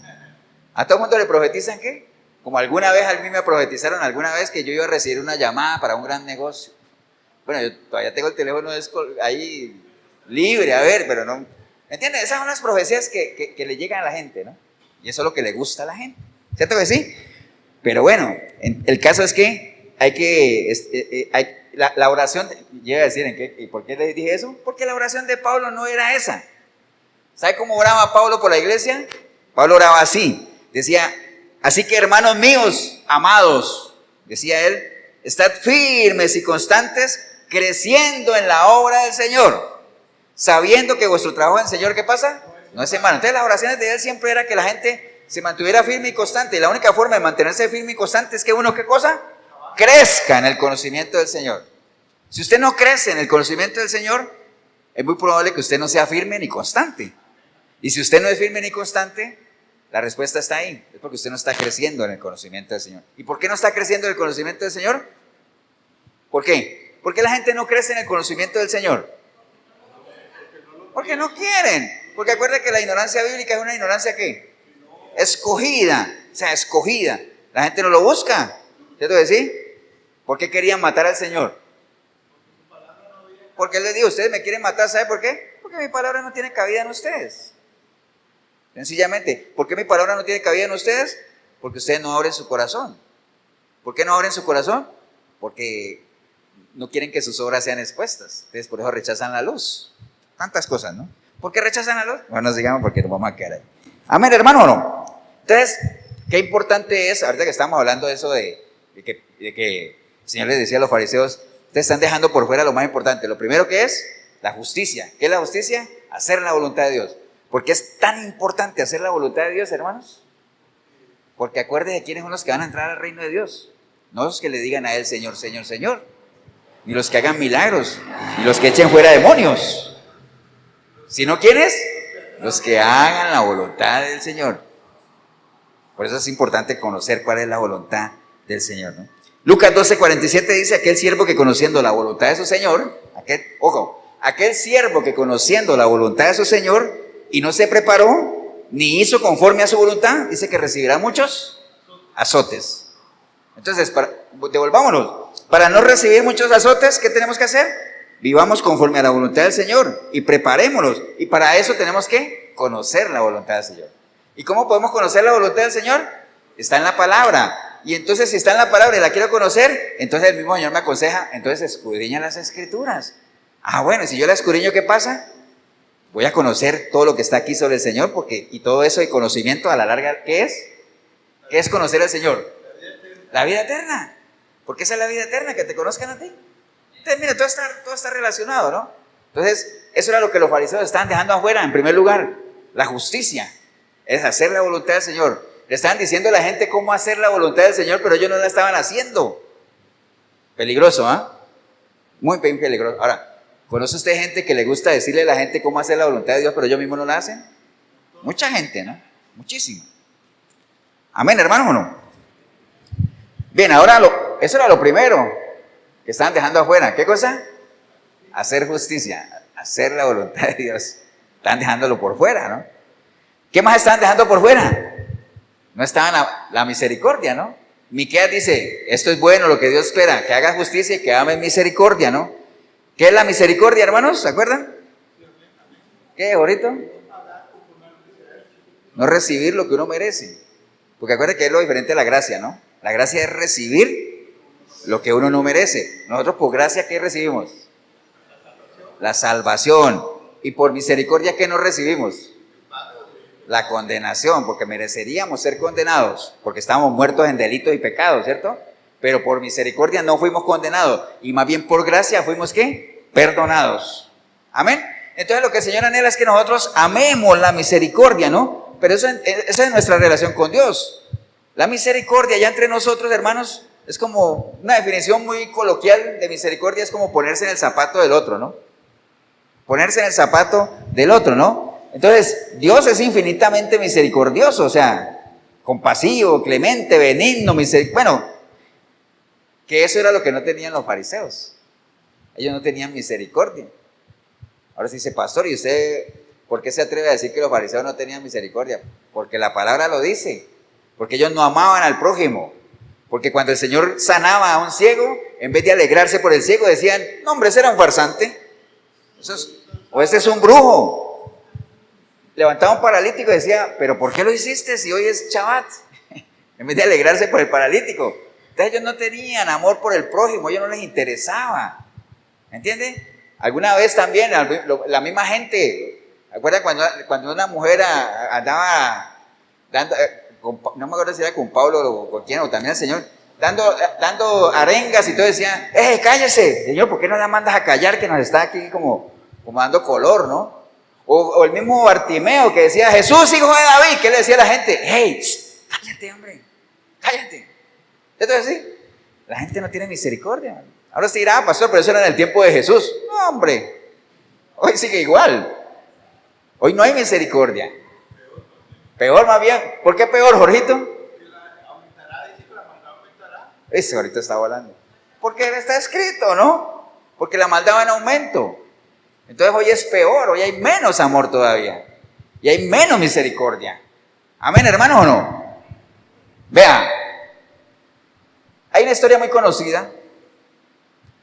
¿A todo el mundo le profetizan qué? Como alguna vez a mí me profetizaron alguna vez que yo iba a recibir una llamada para un gran negocio. Bueno, yo todavía tengo el teléfono ahí libre, a ver, pero no... ¿Me entiendes? Esas son las profecías que le llegan a la gente, ¿no? Y eso es lo que le gusta a la gente. ¿Cierto que sí? Pero bueno, el caso es que hay que... la oración... Yo iba a decir, ¿y por qué le dije eso? Porque la oración de Pablo no era esa. ¿Sabe cómo oraba Pablo por la iglesia? Pablo oraba así. Decía, así que hermanos míos, amados, decía él, estad firmes y constantes, creciendo en la obra del Señor, sabiendo que vuestro trabajo en el Señor, ¿qué pasa? No es en vano. Entonces las oraciones de él siempre era que la gente se mantuviera firme y constante. Y la única forma de mantenerse firme y constante es que uno, ¿qué cosa? Crezca en el conocimiento del Señor. Si usted no crece en el conocimiento del Señor, es muy probable que usted no sea firme ni constante. Y si usted no es firme ni constante, la respuesta está ahí. Es porque usted no está creciendo en el conocimiento del Señor. ¿Y por qué no está creciendo en el conocimiento del Señor? ¿Por qué? ¿Por qué la gente no crece en el conocimiento del Señor? Porque no quieren. Porque acuérdense que la ignorancia bíblica es una ignorancia ¿qué? Escogida. O sea, escogida. La gente no lo busca. ¿Cierto que sí? ¿Por qué querían matar al Señor? Porque Él les dijo, ustedes me quieren matar, ¿sabe por qué? Porque mi palabra no tiene cabida en ustedes. Sencillamente, ¿por qué mi palabra no tiene cabida en ustedes? Porque ustedes no abren su corazón. ¿Por qué no abren su corazón? Porque no quieren que sus obras sean expuestas. Entonces por eso rechazan la luz. Tantas cosas, ¿no? ¿Por qué rechazan la luz? Bueno, nos digamos porque nos vamos a quedar ahí. Amén, hermano, ¿o no? Entonces, qué importante es, ahorita que estamos hablando de eso de de que el Señor les decía a los fariseos, ustedes están dejando por fuera lo más importante. Lo primero que es la justicia. ¿Qué es la justicia? Hacer la voluntad de Dios. ¿Por qué es tan importante hacer la voluntad de Dios, hermanos? Porque acuérdense de quiénes son los que van a entrar al reino de Dios. No los que le digan a Él, Señor, Señor, Señor. Ni los que hagan milagros. Ni los que echen fuera demonios. Sino ¿quiénes? Los que hagan la voluntad del Señor. Por eso es importante conocer cuál es la voluntad del Señor, ¿no? Lucas 12:47 dice, aquel siervo que conociendo la voluntad de su Señor, aquel siervo que conociendo la voluntad de su Señor y no se preparó, ni hizo conforme a su voluntad, dice que recibirá muchos azotes. Entonces, devolvámonos. Para no recibir muchos azotes, ¿qué tenemos que hacer? Vivamos conforme a la voluntad del Señor y preparémonos. Y para eso tenemos que conocer la voluntad del Señor. ¿Y cómo podemos conocer la voluntad del Señor? Está en la palabra. Y entonces si está en la palabra y la quiero conocer, entonces el mismo Señor me aconseja, entonces escudriña las Escrituras. Bueno, si yo la escudriño, ¿qué pasa? Voy a conocer todo lo que está aquí sobre el Señor, porque, y todo eso de conocimiento a la larga, ¿qué es? ¿Qué es conocer al Señor? La vida eterna. Porque esa es la vida eterna, que te conozcan a ti. Entonces, mira, todo está relacionado, ¿no? Entonces, eso era lo que los fariseos estaban dejando afuera, en primer lugar, la justicia, es hacer la voluntad del Señor. Le estaban diciendo a la gente cómo hacer la voluntad del Señor, pero ellos no la estaban haciendo. Peligroso, ¿ah? Muy peligroso. Ahora, ¿conoce usted gente que le gusta decirle a la gente cómo hacer la voluntad de Dios, pero ellos mismos no la hacen? Mucha gente, ¿no? Muchísima. Amén, hermanos, ¿o no? Bien, ahora eso era lo primero que estaban dejando afuera. ¿Qué cosa? Hacer justicia, hacer la voluntad de Dios. Están dejándolo por fuera, ¿no? ¿Qué más están dejando por fuera? No estaban la misericordia, ¿no? Miqueas dice, esto es bueno lo que Dios espera, que haga justicia y que ame misericordia, ¿no? ¿Qué es la misericordia, hermanos? ¿Se acuerdan? ¿Qué, ahorita? No recibir lo que uno merece. Porque acuérdense que es lo diferente de la gracia, ¿no? La gracia es recibir lo que uno no merece. Nosotros por gracia, ¿qué recibimos? La salvación. Y por misericordia, ¿qué no recibimos? La condenación, porque mereceríamos ser condenados, porque estábamos muertos en delitos y pecados, ¿cierto? Pero por misericordia no fuimos condenados, y más bien por gracia fuimos, ¿qué? Perdonados. Amén. Entonces lo que el Señor anhela es que nosotros amemos la misericordia, ¿no? Pero esa es nuestra relación con Dios. La misericordia ya entre nosotros, hermanos, es como una definición muy coloquial de misericordia, es como ponerse en el zapato del otro, ¿no? Ponerse en el zapato del otro, ¿no? Entonces, Dios es infinitamente misericordioso, o sea, compasivo, clemente, benigno, bueno, que eso era lo que no tenían los fariseos. Ellos no tenían misericordia. Ahora sí dice, pastor, ¿y usted por qué se atreve a decir que los fariseos no tenían misericordia? Porque la palabra lo dice, porque ellos no amaban al prójimo, porque cuando el Señor sanaba a un ciego, en vez de alegrarse por el ciego, decían, no hombre, ese era un farsante, o ese es un brujo. Levantaba un paralítico y decía, pero ¿por qué lo hiciste si hoy es Shabbat? En vez de alegrarse por el paralítico. Entonces ellos no tenían amor por el prójimo, a ellos no les interesaba. ¿Entiendes? Alguna vez también la misma gente, ¿recuerdan cuando una mujer andaba dando, no me acuerdo si era con Pablo o con quién, o también el Señor, dando arengas y todo, decían, cállese, Señor, ¿por qué no la mandas a callar que nos está aquí como dando color, ¿no? O el mismo Bartimeo que decía, Jesús, hijo de David, ¿qué le decía a la gente? ¡Hey, cállate, hombre! ¡Cállate! Entonces, sí, la gente no tiene misericordia. Ahora se dirá, pastor, pero eso era en el tiempo de Jesús. No, hombre, hoy sigue igual. Hoy no hay misericordia. Peor más bien. ¿Por qué peor, Jorgito? Ese ahorita está volando. Porque está escrito, ¿no? Porque la maldad va en aumento. Entonces hoy es peor, hoy hay menos amor todavía. Y hay menos misericordia. Amén, hermanos, ¿o no? Vean, hay una historia muy conocida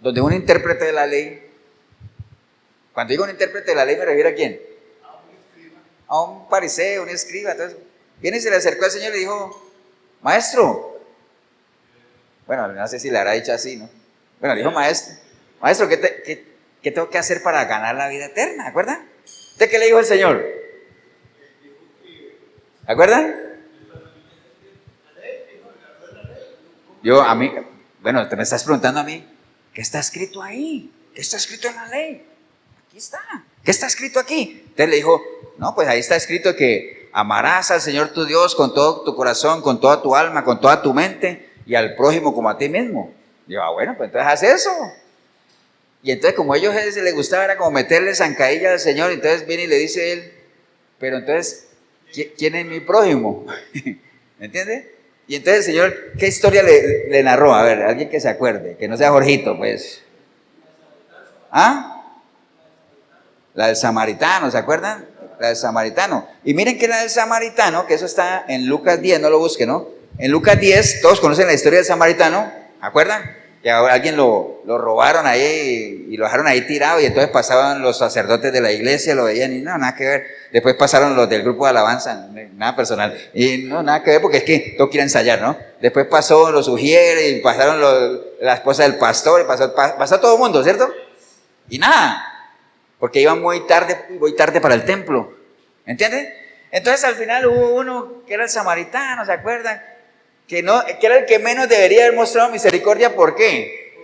donde un intérprete de la ley, cuando digo un intérprete de la ley me refiero a quién? A un fariseo, un escriba. Entonces viene y se le acercó al Señor y le dijo, maestro, bueno, no sé si le habrá dicho así, ¿no? Bueno, le dijo, maestro, ¿qué tengo que hacer para ganar la vida eterna? ¿Acuerdan? ¿Usted qué le dijo el Señor? ¿Acuerdan? A mí, bueno, te me estás preguntando a mí, ¿qué está escrito ahí? ¿Qué está escrito en la ley? Aquí está. ¿Qué está escrito aquí? Entonces le dijo, no, pues ahí está escrito que amarás al Señor tu Dios con todo tu corazón, con toda tu alma, con toda tu mente y al prójimo como a ti mismo. Y yo, bueno, pues entonces haz eso. Y entonces como a ellos les gustaba era como meterle zancadilla al Señor, entonces viene y le dice él, pero entonces, ¿quién es mi prójimo? ¿Me entiendes? Y entonces el Señor, ¿qué historia le narró? A ver, alguien que se acuerde, que no sea Jorgito, pues. ¿Ah? La del samaritano, ¿se acuerdan? La del samaritano. Y miren que la del samaritano, que eso está en Lucas 10, no lo busquen, ¿no? En Lucas 10, todos conocen la historia del samaritano, ¿acuerdan? Que a alguien lo robaron ahí y lo dejaron ahí tirado y entonces pasaban los sacerdotes de la iglesia, lo veían y no, nada que ver. Después pasaron los del grupo de alabanza, nada personal. Y no, nada que ver porque es que todo quiere ensayar, ¿no? Después pasó los ujieres y pasaron la esposa del pastor y pasó todo el mundo, ¿cierto? Y nada, porque iban muy tarde para el templo, ¿entiendes? Entonces al final hubo uno que era el samaritano, ¿se acuerdan? Que era el que menos debería haber mostrado misericordia. ¿Por qué?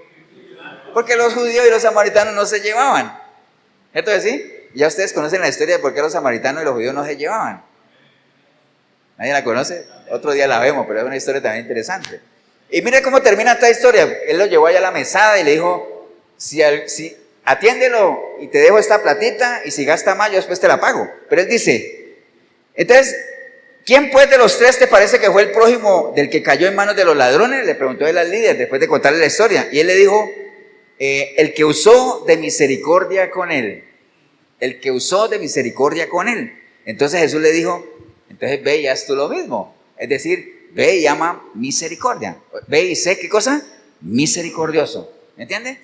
Porque los judíos y los samaritanos no se llevaban. ¿Cierto que sí? Ya ustedes conocen la historia de por qué los samaritanos y los judíos no se llevaban. ¿Nadie la conoce? Otro día la vemos, pero es una historia también interesante. Y mire cómo termina esta historia. Él lo llevó allá a la mesada y le dijo, si atiéndelo y te dejo esta platita y si gasta más yo después te la pago. Pero él dice, entonces, ¿quién pues de los tres te parece que fue el prójimo del que cayó en manos de los ladrones? Le preguntó él al líder después de contarle la historia. Y él le dijo, el que usó de misericordia con él. El que usó de misericordia con él. Entonces Jesús le dijo, entonces ve y haz tú lo mismo. Es decir, ve y ama misericordia. Ve y sé, ¿qué cosa? Misericordioso. ¿Me entiendes?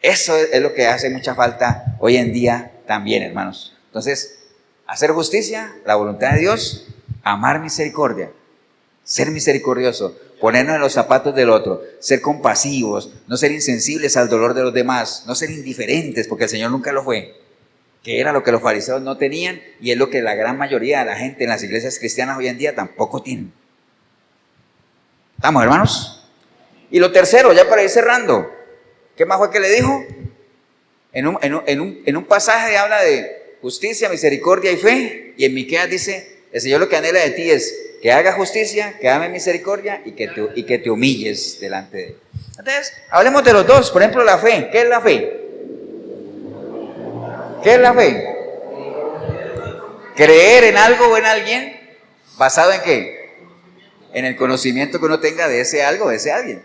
Eso es lo que hace mucha falta hoy en día también, hermanos. Entonces, hacer justicia, la voluntad de Dios, amar misericordia, ser misericordioso, ponernos en los zapatos del otro, ser compasivos, no ser insensibles al dolor de los demás, no ser indiferentes, porque el Señor nunca lo fue, que era lo que los fariseos no tenían y es lo que la gran mayoría de la gente en las iglesias cristianas hoy en día tampoco tienen. ¿Estamos, hermanos? Y lo tercero, ya para ir cerrando, ¿qué más fue que le dijo? En un pasaje habla de justicia, misericordia y fe, y en Miqueas dice, el Señor lo que anhela de ti es que haga justicia, que ame misericordia y que te humilles delante de él. Entonces, hablemos de los dos. Por ejemplo, la fe. ¿Qué es la fe? ¿Qué es la fe? Creer en algo o en alguien, ¿basado en qué? En el conocimiento que uno tenga de ese algo o de ese alguien.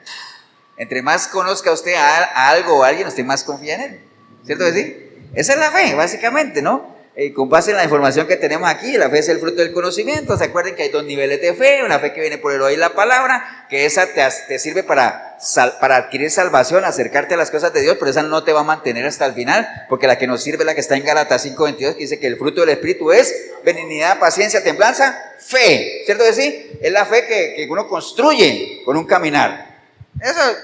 Entre más conozca usted a algo o a alguien, usted más confía en él. ¿Cierto que sí? Esa es la fe, básicamente, ¿no? Con base en la información que tenemos aquí, la fe es el fruto del conocimiento. ¿Se acuerdan que hay dos niveles de fe? Una fe que viene por el oír la palabra, que esa te sirve para adquirir salvación, acercarte a las cosas de Dios, pero esa no te va a mantener hasta el final, porque la que nos sirve es la que está en Gálatas 5:22, que dice que el fruto del Espíritu es benignidad, paciencia, templanza, fe. ¿Cierto que sí? Es la fe que uno construye con un caminar. Eso es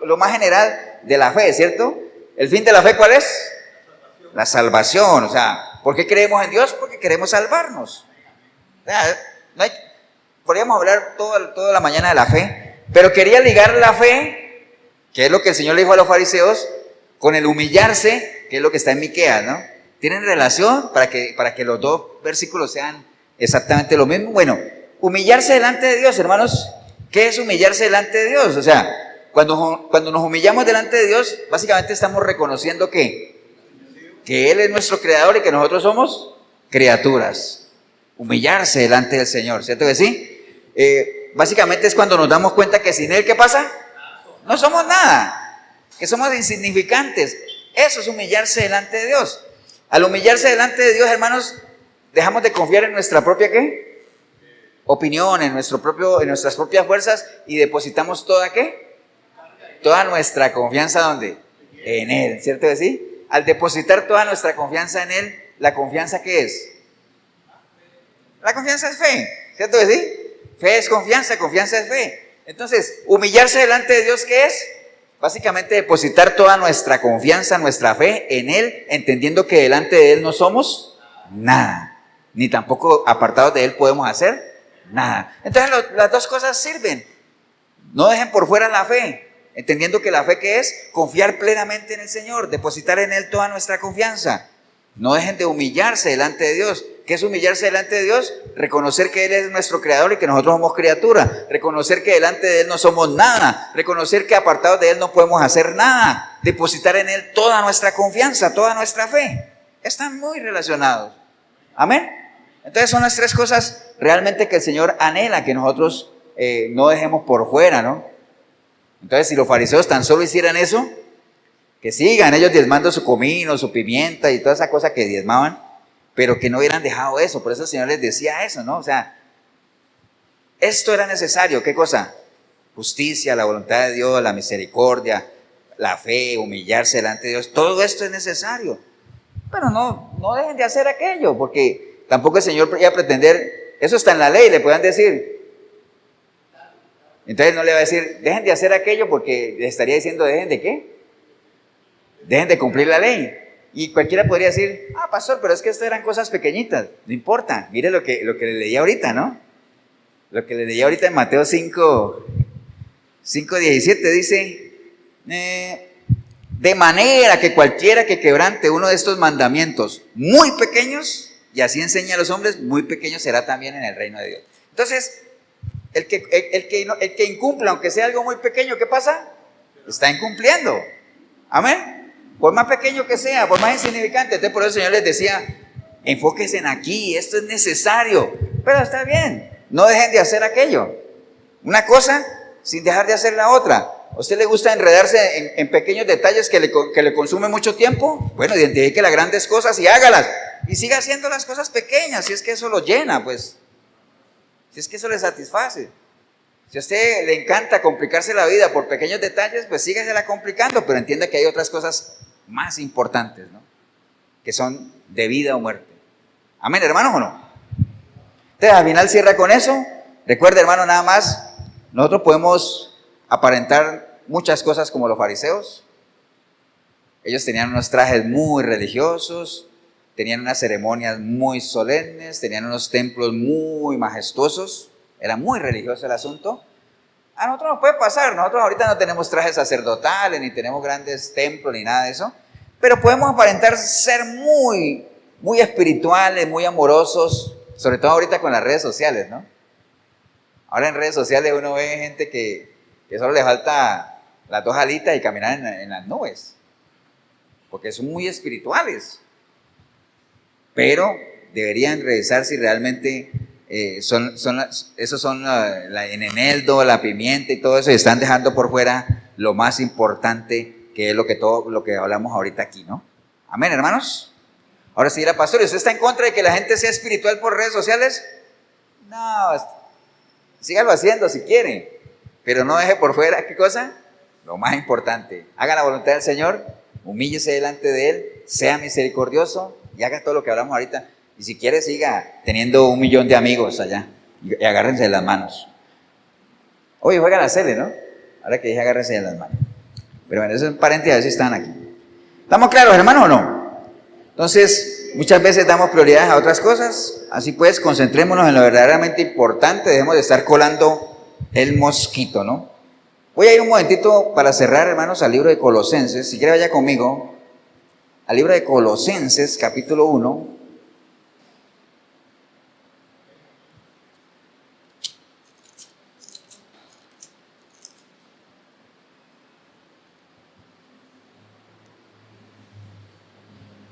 lo más general de la fe, ¿cierto? ¿El fin de la fe cuál es? La salvación. O sea, ¿por qué creemos en Dios? Porque queremos salvarnos. O sea, podríamos hablar toda la mañana de la fe, pero quería ligar la fe, que es lo que el Señor le dijo a los fariseos, con el humillarse, que es lo que está en Miqueas, ¿no? ¿Tienen relación para que los dos versículos sean exactamente lo mismo? Bueno, humillarse delante de Dios, hermanos. ¿Qué es humillarse delante de Dios? O sea, cuando nos humillamos delante de Dios, básicamente estamos reconociendo que Él es nuestro creador y que nosotros somos criaturas. Humillarse delante del Señor, ¿cierto que sí? Básicamente es cuando nos damos cuenta que sin Él, ¿qué pasa? No somos nada, que somos insignificantes. Eso es humillarse delante de Dios. Al humillarse delante de Dios, hermanos, dejamos de confiar en nuestra propia, ¿qué? Opinión, en nuestras propias fuerzas, y depositamos toda, ¿qué? Toda nuestra confianza, ¿dónde? En Él, ¿cierto que sí? Al depositar toda nuestra confianza en Él, ¿la confianza qué es? La confianza es fe, ¿cierto que sí? Fe es confianza, confianza es fe. Entonces, humillarse delante de Dios, ¿qué es? Básicamente depositar toda nuestra confianza, nuestra fe en Él, entendiendo que delante de Él no somos nada, ni tampoco apartados de Él podemos hacer nada. Entonces las dos cosas sirven. No dejen por fuera la fe, entendiendo que la fe, ¿qué es? Confiar plenamente en el Señor, depositar en Él toda nuestra confianza. No dejen de humillarse delante de Dios. ¿Qué es humillarse delante de Dios? Reconocer que Él es nuestro creador y que nosotros somos criatura. Reconocer que delante de Él no somos nada. Reconocer que apartados de Él no podemos hacer nada. Depositar en Él toda nuestra confianza, toda nuestra fe. Están muy relacionados. Amén. Entonces son las tres cosas realmente que el Señor anhela que nosotros no dejemos por fuera, ¿no? Entonces, si los fariseos tan solo hicieran eso, que sigan ellos diezmando su comino, su pimienta y toda esa cosa que diezmaban, pero que no hubieran dejado eso. Por eso el Señor les decía eso, ¿no? O sea, esto era necesario. ¿Qué cosa? Justicia, la voluntad de Dios, la misericordia, la fe, humillarse delante de Dios. Todo esto es necesario. Pero no dejen de hacer aquello, porque tampoco el Señor iba a pretender, eso está en la ley, le puedan decir. Entonces no le va a decir, dejen de hacer aquello, porque le estaría diciendo, ¿dejen de qué? Dejen de cumplir la ley. Y cualquiera podría decir, pastor, pero es que estas eran cosas pequeñitas. No importa, mire lo que le leí ahorita, ¿no? Lo que le leí ahorita en Mateo 5:17 dice, de manera que cualquiera que quebrante uno de estos mandamientos muy pequeños, y así enseña a los hombres, muy pequeño será también en el reino de Dios. Entonces, el que incumpla, aunque sea algo muy pequeño, ¿qué pasa? Está incumpliendo. Amén. Por más pequeño que sea, por más insignificante. Entonces por eso el Señor les decía, enfóquense en aquí, esto es necesario. Pero está bien, no dejen de hacer aquello. Una cosa sin dejar de hacer la otra. ¿A usted le gusta enredarse en pequeños detalles que le consumen mucho tiempo? Bueno, identifique las grandes cosas y hágalas. Y siga haciendo las cosas pequeñas, si es que eso lo llena, pues. Si es que eso le satisface. Si a usted le encanta complicarse la vida por pequeños detalles, pues sígasela complicando, pero entienda que hay otras cosas más importantes, ¿no? Que son de vida o muerte. Amén, hermanos, ¿o no? Entonces, al final cierra con eso. Recuerda, hermano, nada más, nosotros podemos aparentar muchas cosas como los fariseos. Ellos tenían unos trajes muy religiosos, tenían unas ceremonias muy solemnes, tenían unos templos muy majestuosos. Era muy religioso el asunto. A nosotros nos puede pasar, nosotros ahorita no tenemos trajes sacerdotales, ni tenemos grandes templos, ni nada de eso, pero podemos aparentar ser muy, muy espirituales, muy amorosos, sobre todo ahorita con las redes sociales, ¿no? Ahora en redes sociales uno ve gente que solo le falta las dos alitas y caminar en las nubes, porque son muy espirituales, pero deberían revisar si realmente esos son el eneldo, la pimienta y todo eso, y están dejando por fuera lo más importante, que es todo lo que hablamos ahorita aquí, ¿no? Amén, hermanos. Ahora sí, la pastora, ¿usted está en contra de que la gente sea espiritual por redes sociales? No, sígalo haciendo si quiere, pero no deje por fuera, ¿qué cosa? Lo más importante, haga la voluntad del Señor, humíllese delante de Él, sea misericordioso y haga todo lo que hablamos ahorita. Y si quiere, siga teniendo 1 millón de amigos allá y agárrense de las manos. Oye, juegan a Cele, ¿no? Ahora que dije agárrense de las manos. Pero bueno, eso es un paréntesis, a ver si están aquí. ¿Estamos claros, hermanos, o no? Entonces, muchas veces damos prioridades a otras cosas. Así pues, concentrémonos en lo verdaderamente importante. Dejemos de estar colando el mosquito, ¿no? Voy a ir un momentito para cerrar, hermanos, al libro de Colosenses. Si quiere, vaya conmigo al libro de Colosenses, capítulo 1.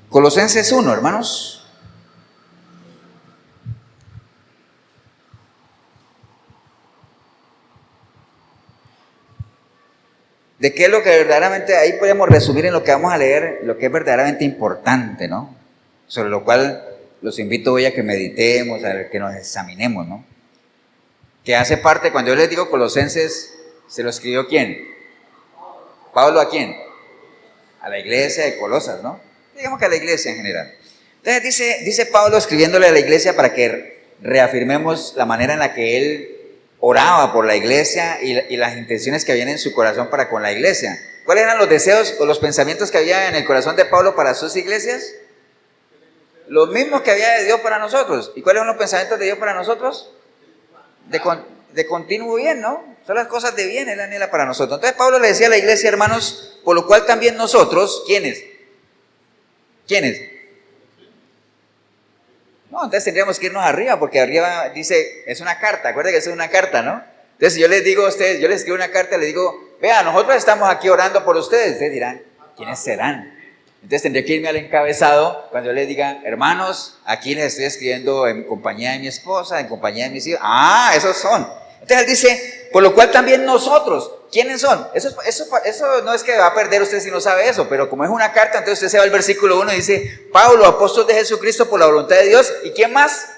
Colosenses 1, hermanos. ¿De qué es lo que verdaderamente, ahí podemos resumir en lo que vamos a leer, lo que es verdaderamente importante, ¿no? Sobre lo cual los invito hoy a que meditemos, a que nos examinemos, ¿no? Que hace parte, cuando yo les digo Colosenses, ¿se lo escribió quién? ¿Pablo a quién? A la iglesia de Colosas, ¿no? Digamos que a la iglesia en general. Entonces dice Pablo escribiéndole a la iglesia para que reafirmemos la manera en la que él oraba por la iglesia y las intenciones que habían en su corazón para con la iglesia. ¿Cuáles eran los deseos o los pensamientos que había en el corazón de Pablo para sus iglesias? Los mismos que había de Dios para nosotros. ¿Y cuáles son los pensamientos de Dios para nosotros? De continuo bien, ¿no? Son las cosas de bien, Él anhela para nosotros. Entonces Pablo le decía a la iglesia, hermanos, por lo cual también nosotros, ¿quiénes? ¿Quiénes? No, entonces tendríamos que irnos arriba, porque arriba dice, es una carta, acuérdense que es una carta, ¿no? Entonces si yo les digo a ustedes, yo les escribo una carta, les digo, vea, nosotros estamos aquí orando por ustedes. Ustedes dirán, ¿quiénes serán? Entonces tendría que irme al encabezado cuando yo les diga, hermanos, aquí les estoy escribiendo en compañía de mi esposa, en compañía de mis hijos. Ah, esos son. Entonces él dice, por lo cual también nosotros, ¿quiénes son? Eso no es que va a perder usted si no sabe eso, pero como es una carta, entonces usted se va al versículo 1 y dice, Pablo, apóstol de Jesucristo por la voluntad de Dios, ¿y quién más?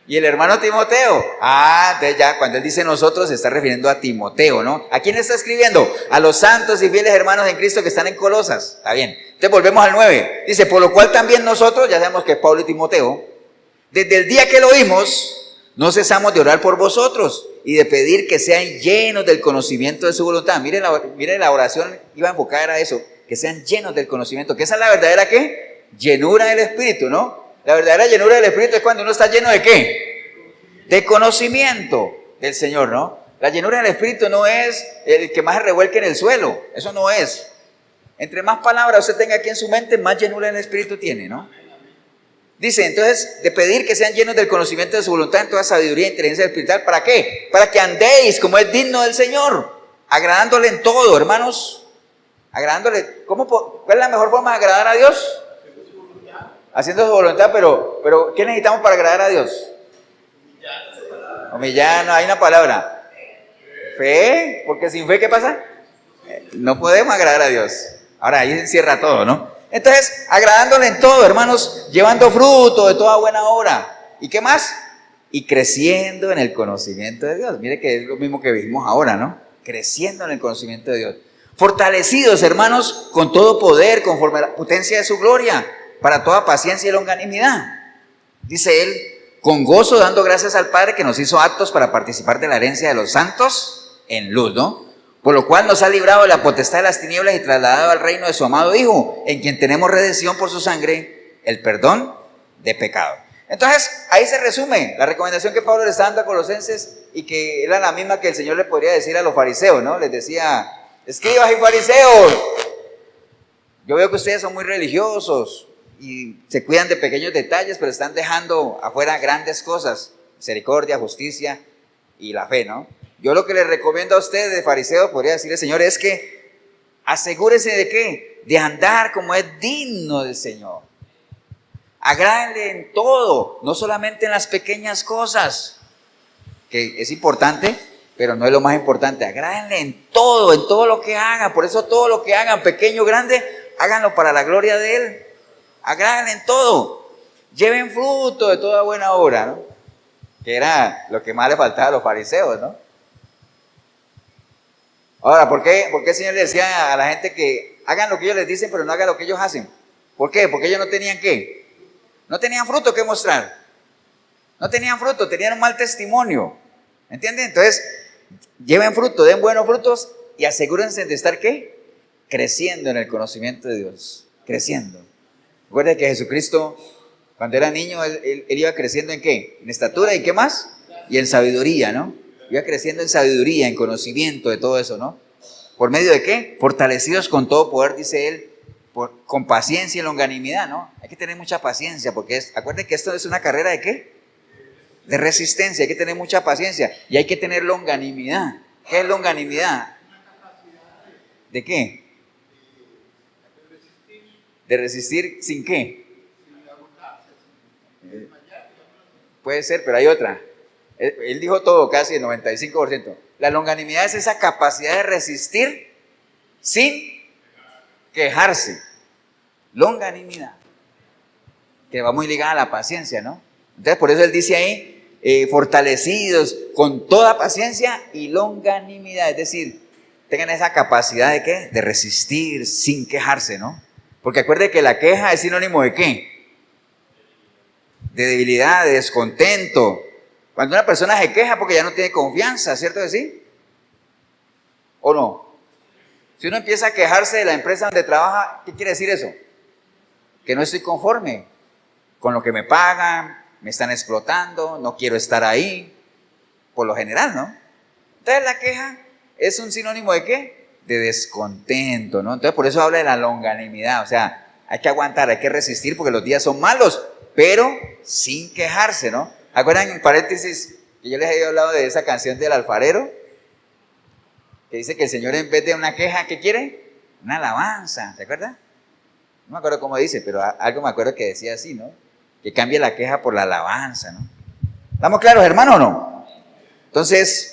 Y el hermano Timoteo. Ah, entonces ya cuando él dice nosotros se está refiriendo a Timoteo, ¿no? ¿A quién le está escribiendo? A los santos y fieles hermanos en Cristo que están en Colosas. Está bien. Entonces volvemos al 9. Dice, por lo cual también nosotros, ya sabemos que es Pablo y Timoteo, desde el día que lo oímos, no cesamos de orar por vosotros y de pedir que sean llenos del conocimiento de su voluntad. Miren la oración iba enfocada a eso, que sean llenos del conocimiento, que esa es la verdadera ¿qué? Llenura del Espíritu, ¿no? La verdadera llenura del Espíritu es cuando uno está lleno ¿de qué? De conocimiento del Señor, ¿no? La llenura del Espíritu no es el que más se revuelque en el suelo, eso no es. Entre más palabras usted tenga aquí en su mente, más llenura del Espíritu tiene, ¿no? Dice, entonces, de pedir que sean llenos del conocimiento de su voluntad en toda sabiduría e inteligencia espiritual, ¿para qué? Para que andéis como es digno del Señor, agradándole en todo, hermanos, agradándole. ¿Cuál es la mejor forma de agradar a Dios? Haciendo su voluntad, pero ¿qué necesitamos para agradar a Dios? Humillarnos, hay una palabra. Fe, porque sin fe, ¿qué pasa? No podemos agradar a Dios. Ahora ahí se encierra todo, ¿no? Entonces, agradándole en todo, hermanos, llevando fruto de toda buena obra. ¿Y qué más? Y creciendo en el conocimiento de Dios. Mire que es lo mismo que vimos ahora, ¿no? Creciendo en el conocimiento de Dios. Fortalecidos, hermanos, con todo poder, conforme a la potencia de su gloria, para toda paciencia y longanimidad. Dice él, con gozo dando gracias al Padre que nos hizo aptos para participar de la herencia de los santos en luz, ¿no? Por lo cual nos ha librado de la potestad de las tinieblas y trasladado al reino de su amado Hijo, en quien tenemos redención por su sangre, el perdón de pecado. Entonces, ahí se resume la recomendación que Pablo le está dando a Colosenses y que era la misma que el Señor le podría decir a los fariseos, ¿no? Les decía, escribas y fariseos, yo veo que ustedes son muy religiosos y se cuidan de pequeños detalles, pero están dejando afuera grandes cosas, misericordia, justicia y la fe, ¿no? Yo lo que les recomiendo a ustedes de fariseos, podría decirle, Señor, es que asegúrese de ¿qué? De andar como es digno del Señor. Agrádenle en todo, no solamente en las pequeñas cosas, que es importante, pero no es lo más importante. Agrádenle en todo lo que hagan. Por eso todo lo que hagan, pequeño o grande, háganlo para la gloria de Él. Agrádenle en todo. Lleven fruto de toda buena obra, ¿no? Que era lo que más le faltaba a los fariseos, ¿no? Ahora, ¿por qué el Señor le decía a la gente que hagan lo que ellos les dicen, pero no hagan lo que ellos hacen? ¿Por qué? Porque ellos no tenían ¿qué? No tenían fruto que mostrar. No tenían fruto, tenían un mal testimonio. ¿Entienden? Entonces, lleven fruto, den buenos frutos y asegúrense de estar ¿qué? Creciendo en el conocimiento de Dios. Creciendo. Recuerden que Jesucristo, cuando era niño, él iba creciendo ¿en qué? En estatura y ¿qué más? Y en sabiduría, ¿no? Iba creciendo en sabiduría, en conocimiento de todo eso, ¿no? ¿Por medio de qué? Fortalecidos con todo poder, dice él, con paciencia y longanimidad, ¿no? Hay que tener mucha paciencia, porque acuérdense que esto es una carrera ¿de qué? De resistencia, hay que tener mucha paciencia y hay que tener longanimidad. ¿Qué es longanimidad? ¿De qué? De resistir sin qué. Puede ser, pero hay otra. Él dijo todo, casi el 95%. La longanimidad es esa capacidad de resistir sin quejarse. Longanimidad. Que va muy ligada a la paciencia, ¿no? Entonces, por eso él dice ahí, fortalecidos con toda paciencia y longanimidad. Es decir, tengan esa capacidad de ¿qué? De resistir sin quejarse, ¿no? Porque acuerde que la queja es sinónimo de ¿qué? De debilidad, de descontento. Cuando una persona se queja porque ya no tiene confianza, ¿cierto que sí? ¿O no? Si uno empieza a quejarse de la empresa donde trabaja, ¿qué quiere decir eso? Que no estoy conforme con lo que me pagan, me están explotando, no quiero estar ahí, por lo general, ¿no? Entonces la queja es un sinónimo ¿de qué? De descontento, ¿no? Entonces por eso habla de la longanimidad, o sea, hay que aguantar, hay que resistir porque los días son malos, pero sin quejarse, ¿no? ¿Acuerdan en paréntesis que yo les había hablado de esa canción del alfarero? Que dice que el Señor en vez de una queja, ¿qué quiere? Una alabanza, ¿se acuerdan? No me acuerdo cómo dice, pero algo me acuerdo que decía así, ¿no? Que cambie la queja por la alabanza, ¿no? ¿Estamos claros, hermano, o no? Entonces,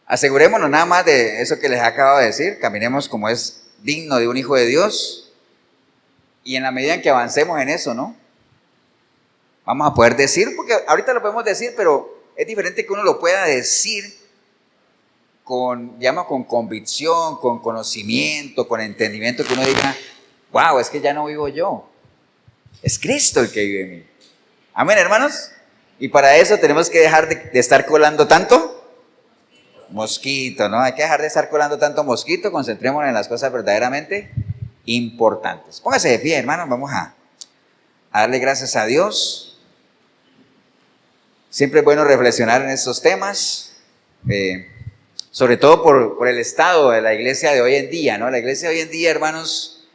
asegurémonos nada más de eso que les acabo de decir, caminemos como es digno de un hijo de Dios, y en la medida en que avancemos en eso, ¿no? Vamos a poder decir, porque ahorita lo podemos decir, pero es diferente que uno lo pueda decir con convicción, con conocimiento, con entendimiento, que uno diga, wow, es que ya no vivo yo, es Cristo el que vive en mí. Amén, hermanos. Y para eso tenemos que dejar de estar colando tanto mosquito, ¿no? Hay que dejar de estar colando tanto mosquito, concentrémonos en las cosas verdaderamente importantes. Póngase de pie, hermanos, vamos a darle gracias a Dios. Siempre es bueno reflexionar en estos temas, sobre todo por el estado de la iglesia de hoy en día, ¿no? La iglesia de hoy en día, hermanos,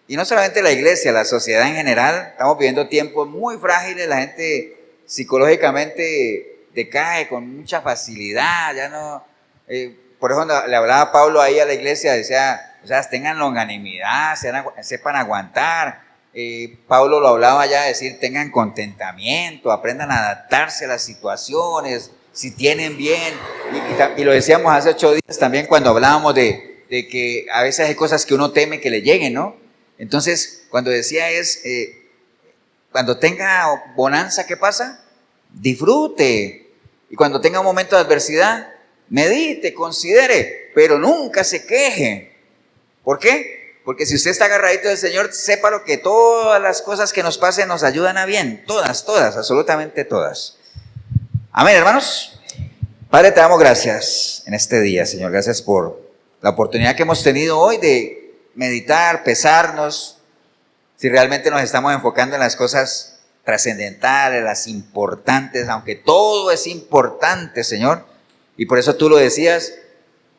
y no solamente la iglesia, la sociedad en general, estamos viviendo tiempos muy frágiles, la gente psicológicamente decae con mucha facilidad, ya no, por ejemplo, le hablaba Pablo ahí a la iglesia, decía, o sea, tengan longanimidad, sepan aguantar. Pablo lo hablaba ya, decir, tengan contentamiento, aprendan a adaptarse a las situaciones, si tienen bien, y lo decíamos hace 8 días también cuando hablábamos de que a veces hay cosas que uno teme que le lleguen, ¿no? Entonces, cuando decía cuando tenga bonanza, ¿qué pasa? Disfrute, y cuando tenga un momento de adversidad, medite, considere, pero nunca se queje. ¿Por qué? Porque si usted está agarradito del Señor, sépalo que todas las cosas que nos pasen nos ayudan a bien. Todas, absolutamente todas. Amén, hermanos. Padre, te damos gracias en este día, Señor. Gracias por la oportunidad que hemos tenido hoy de meditar, pesarnos, si realmente nos estamos enfocando en las cosas trascendentales, las importantes, aunque todo es importante, Señor. Y por eso tú lo decías,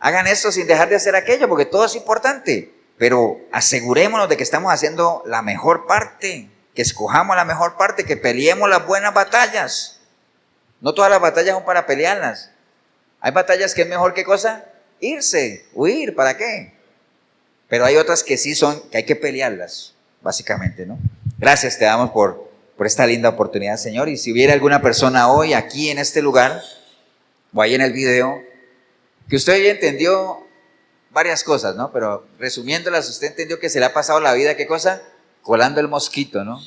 hagan esto sin dejar de hacer aquello, porque todo es importante. Pero asegurémonos de que estamos haciendo la mejor parte, que escojamos la mejor parte, que peleemos las buenas batallas. No todas las batallas son para pelearlas. Hay batallas que es mejor, ¿qué cosa? Irse, huir, ¿para qué? Pero hay otras que sí son, que hay que pelearlas, básicamente, ¿no? Gracias te damos por esta linda oportunidad, Señor. Y si hubiera alguna persona hoy aquí en este lugar, o ahí en el video, que usted ya entendió varias cosas, ¿no? Pero resumiéndolas, usted entendió que se le ha pasado la vida, ¿qué cosa? Colando el mosquito, ¿no?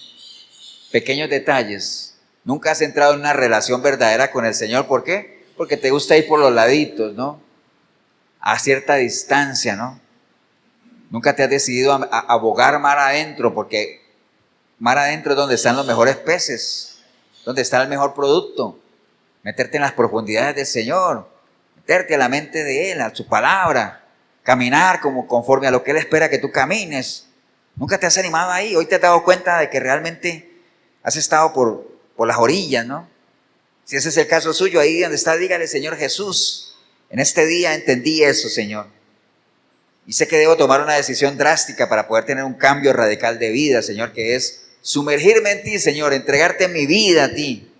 Pequeños detalles. Nunca has entrado en una relación verdadera con el Señor, ¿por qué? Porque te gusta ir por los laditos, ¿no? A cierta distancia, ¿no? Nunca te has decidido a bogar mar adentro, porque mar adentro es donde están los mejores peces, donde está el mejor producto. Meterte en las profundidades del Señor, meterte a la mente de Él, a su palabra, caminar como conforme a lo que Él espera que tú camines. Nunca te has animado ahí. Hoy te has dado cuenta de que realmente has estado por las orillas, ¿no? Si ese es el caso suyo, ahí donde está, dígale, Señor Jesús, en este día entendí eso, Señor. Y sé que debo tomar una decisión drástica para poder tener un cambio radical de vida, Señor, que es sumergirme en ti, Señor, entregarte mi vida a ti.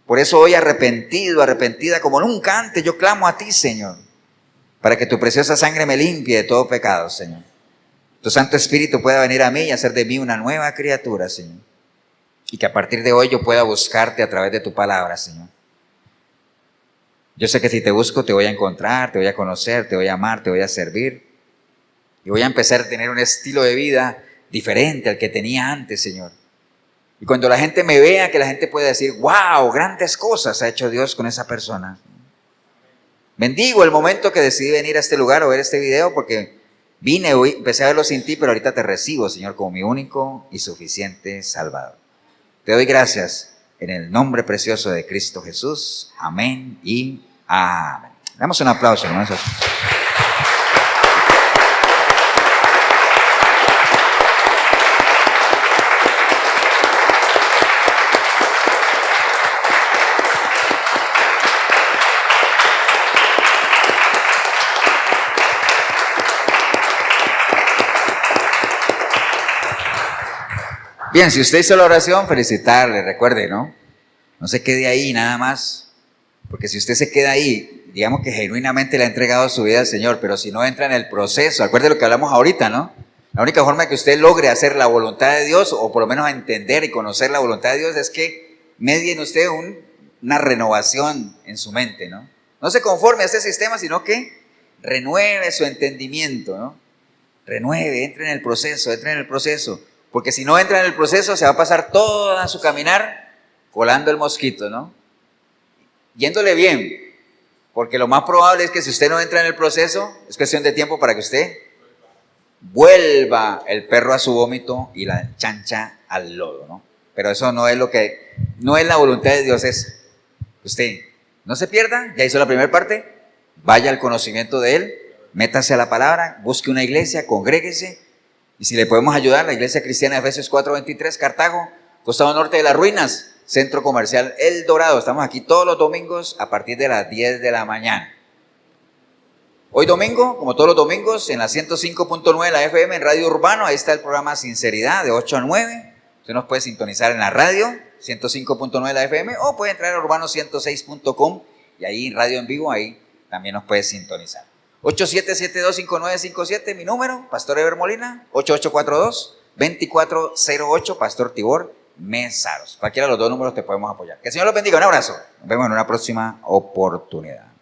Por eso hoy arrepentido, arrepentida como nunca antes, yo clamo a ti, Señor, para que tu preciosa sangre me limpie de todo pecado, Señor. Tu Santo Espíritu pueda venir a mí y hacer de mí una nueva criatura, Señor. Y que a partir de hoy yo pueda buscarte a través de tu palabra, Señor. Yo sé que si te busco te voy a encontrar, te voy a conocer, te voy a amar, te voy a servir. Y voy a empezar a tener un estilo de vida diferente al que tenía antes, Señor. Y cuando la gente me vea, que la gente pueda decir, wow, grandes cosas ha hecho Dios con esa persona. Bendigo el momento que decidí venir a este lugar o ver este video, porque vine hoy, empecé a verlo sin ti, pero ahorita te recibo, Señor, como mi único y suficiente Salvador. Te doy gracias en el nombre precioso de Cristo Jesús. Amén y amén. Damos un aplauso, hermanos. Bien, si usted hizo la oración, felicitarle, recuerde, ¿no? No se quede ahí nada más, porque si usted se queda ahí, digamos que genuinamente le ha entregado su vida al Señor, pero si no entra en el proceso, acuerde lo que hablamos ahorita, ¿no? La única forma que usted logre hacer la voluntad de Dios, o por lo menos entender y conocer la voluntad de Dios, es que medie en usted una renovación en su mente, ¿no? No se conforme a este sistema, sino que renueve su entendimiento, ¿no? Renueve, entre en el proceso, porque si no entra en el proceso se va a pasar toda su caminar colando el mosquito, ¿no? Yéndole bien, porque lo más probable es que si usted no entra en el proceso, es cuestión de tiempo para que usted vuelva el perro a su vómito y la chancha al lodo, ¿no? Pero eso no es no es la voluntad de Dios, es usted no se pierda, ya hizo la primera parte, vaya al conocimiento de Él, métase a la palabra, busque una iglesia, congréguese, y si le podemos ayudar, la Iglesia Cristiana de Efesios 4:23, Cartago, costado norte de las ruinas, Centro Comercial El Dorado. Estamos aquí todos los domingos a partir de las 10 de la mañana. Hoy domingo, como todos los domingos, en la 105.9 de la FM, en Radio Urbano, ahí está el programa Sinceridad de 8 a 9. Usted nos puede sintonizar en la radio, 105.9 de la FM, o puede entrar a urbano106.com y ahí en radio en vivo, ahí también nos puede sintonizar. 87725957, mi número, Pastor Eber Molina, 8842-2408, Pastor Tibor Mesaros. Cualquiera de los dos números te podemos apoyar. Que el Señor los bendiga, un abrazo. Nos vemos en una próxima oportunidad.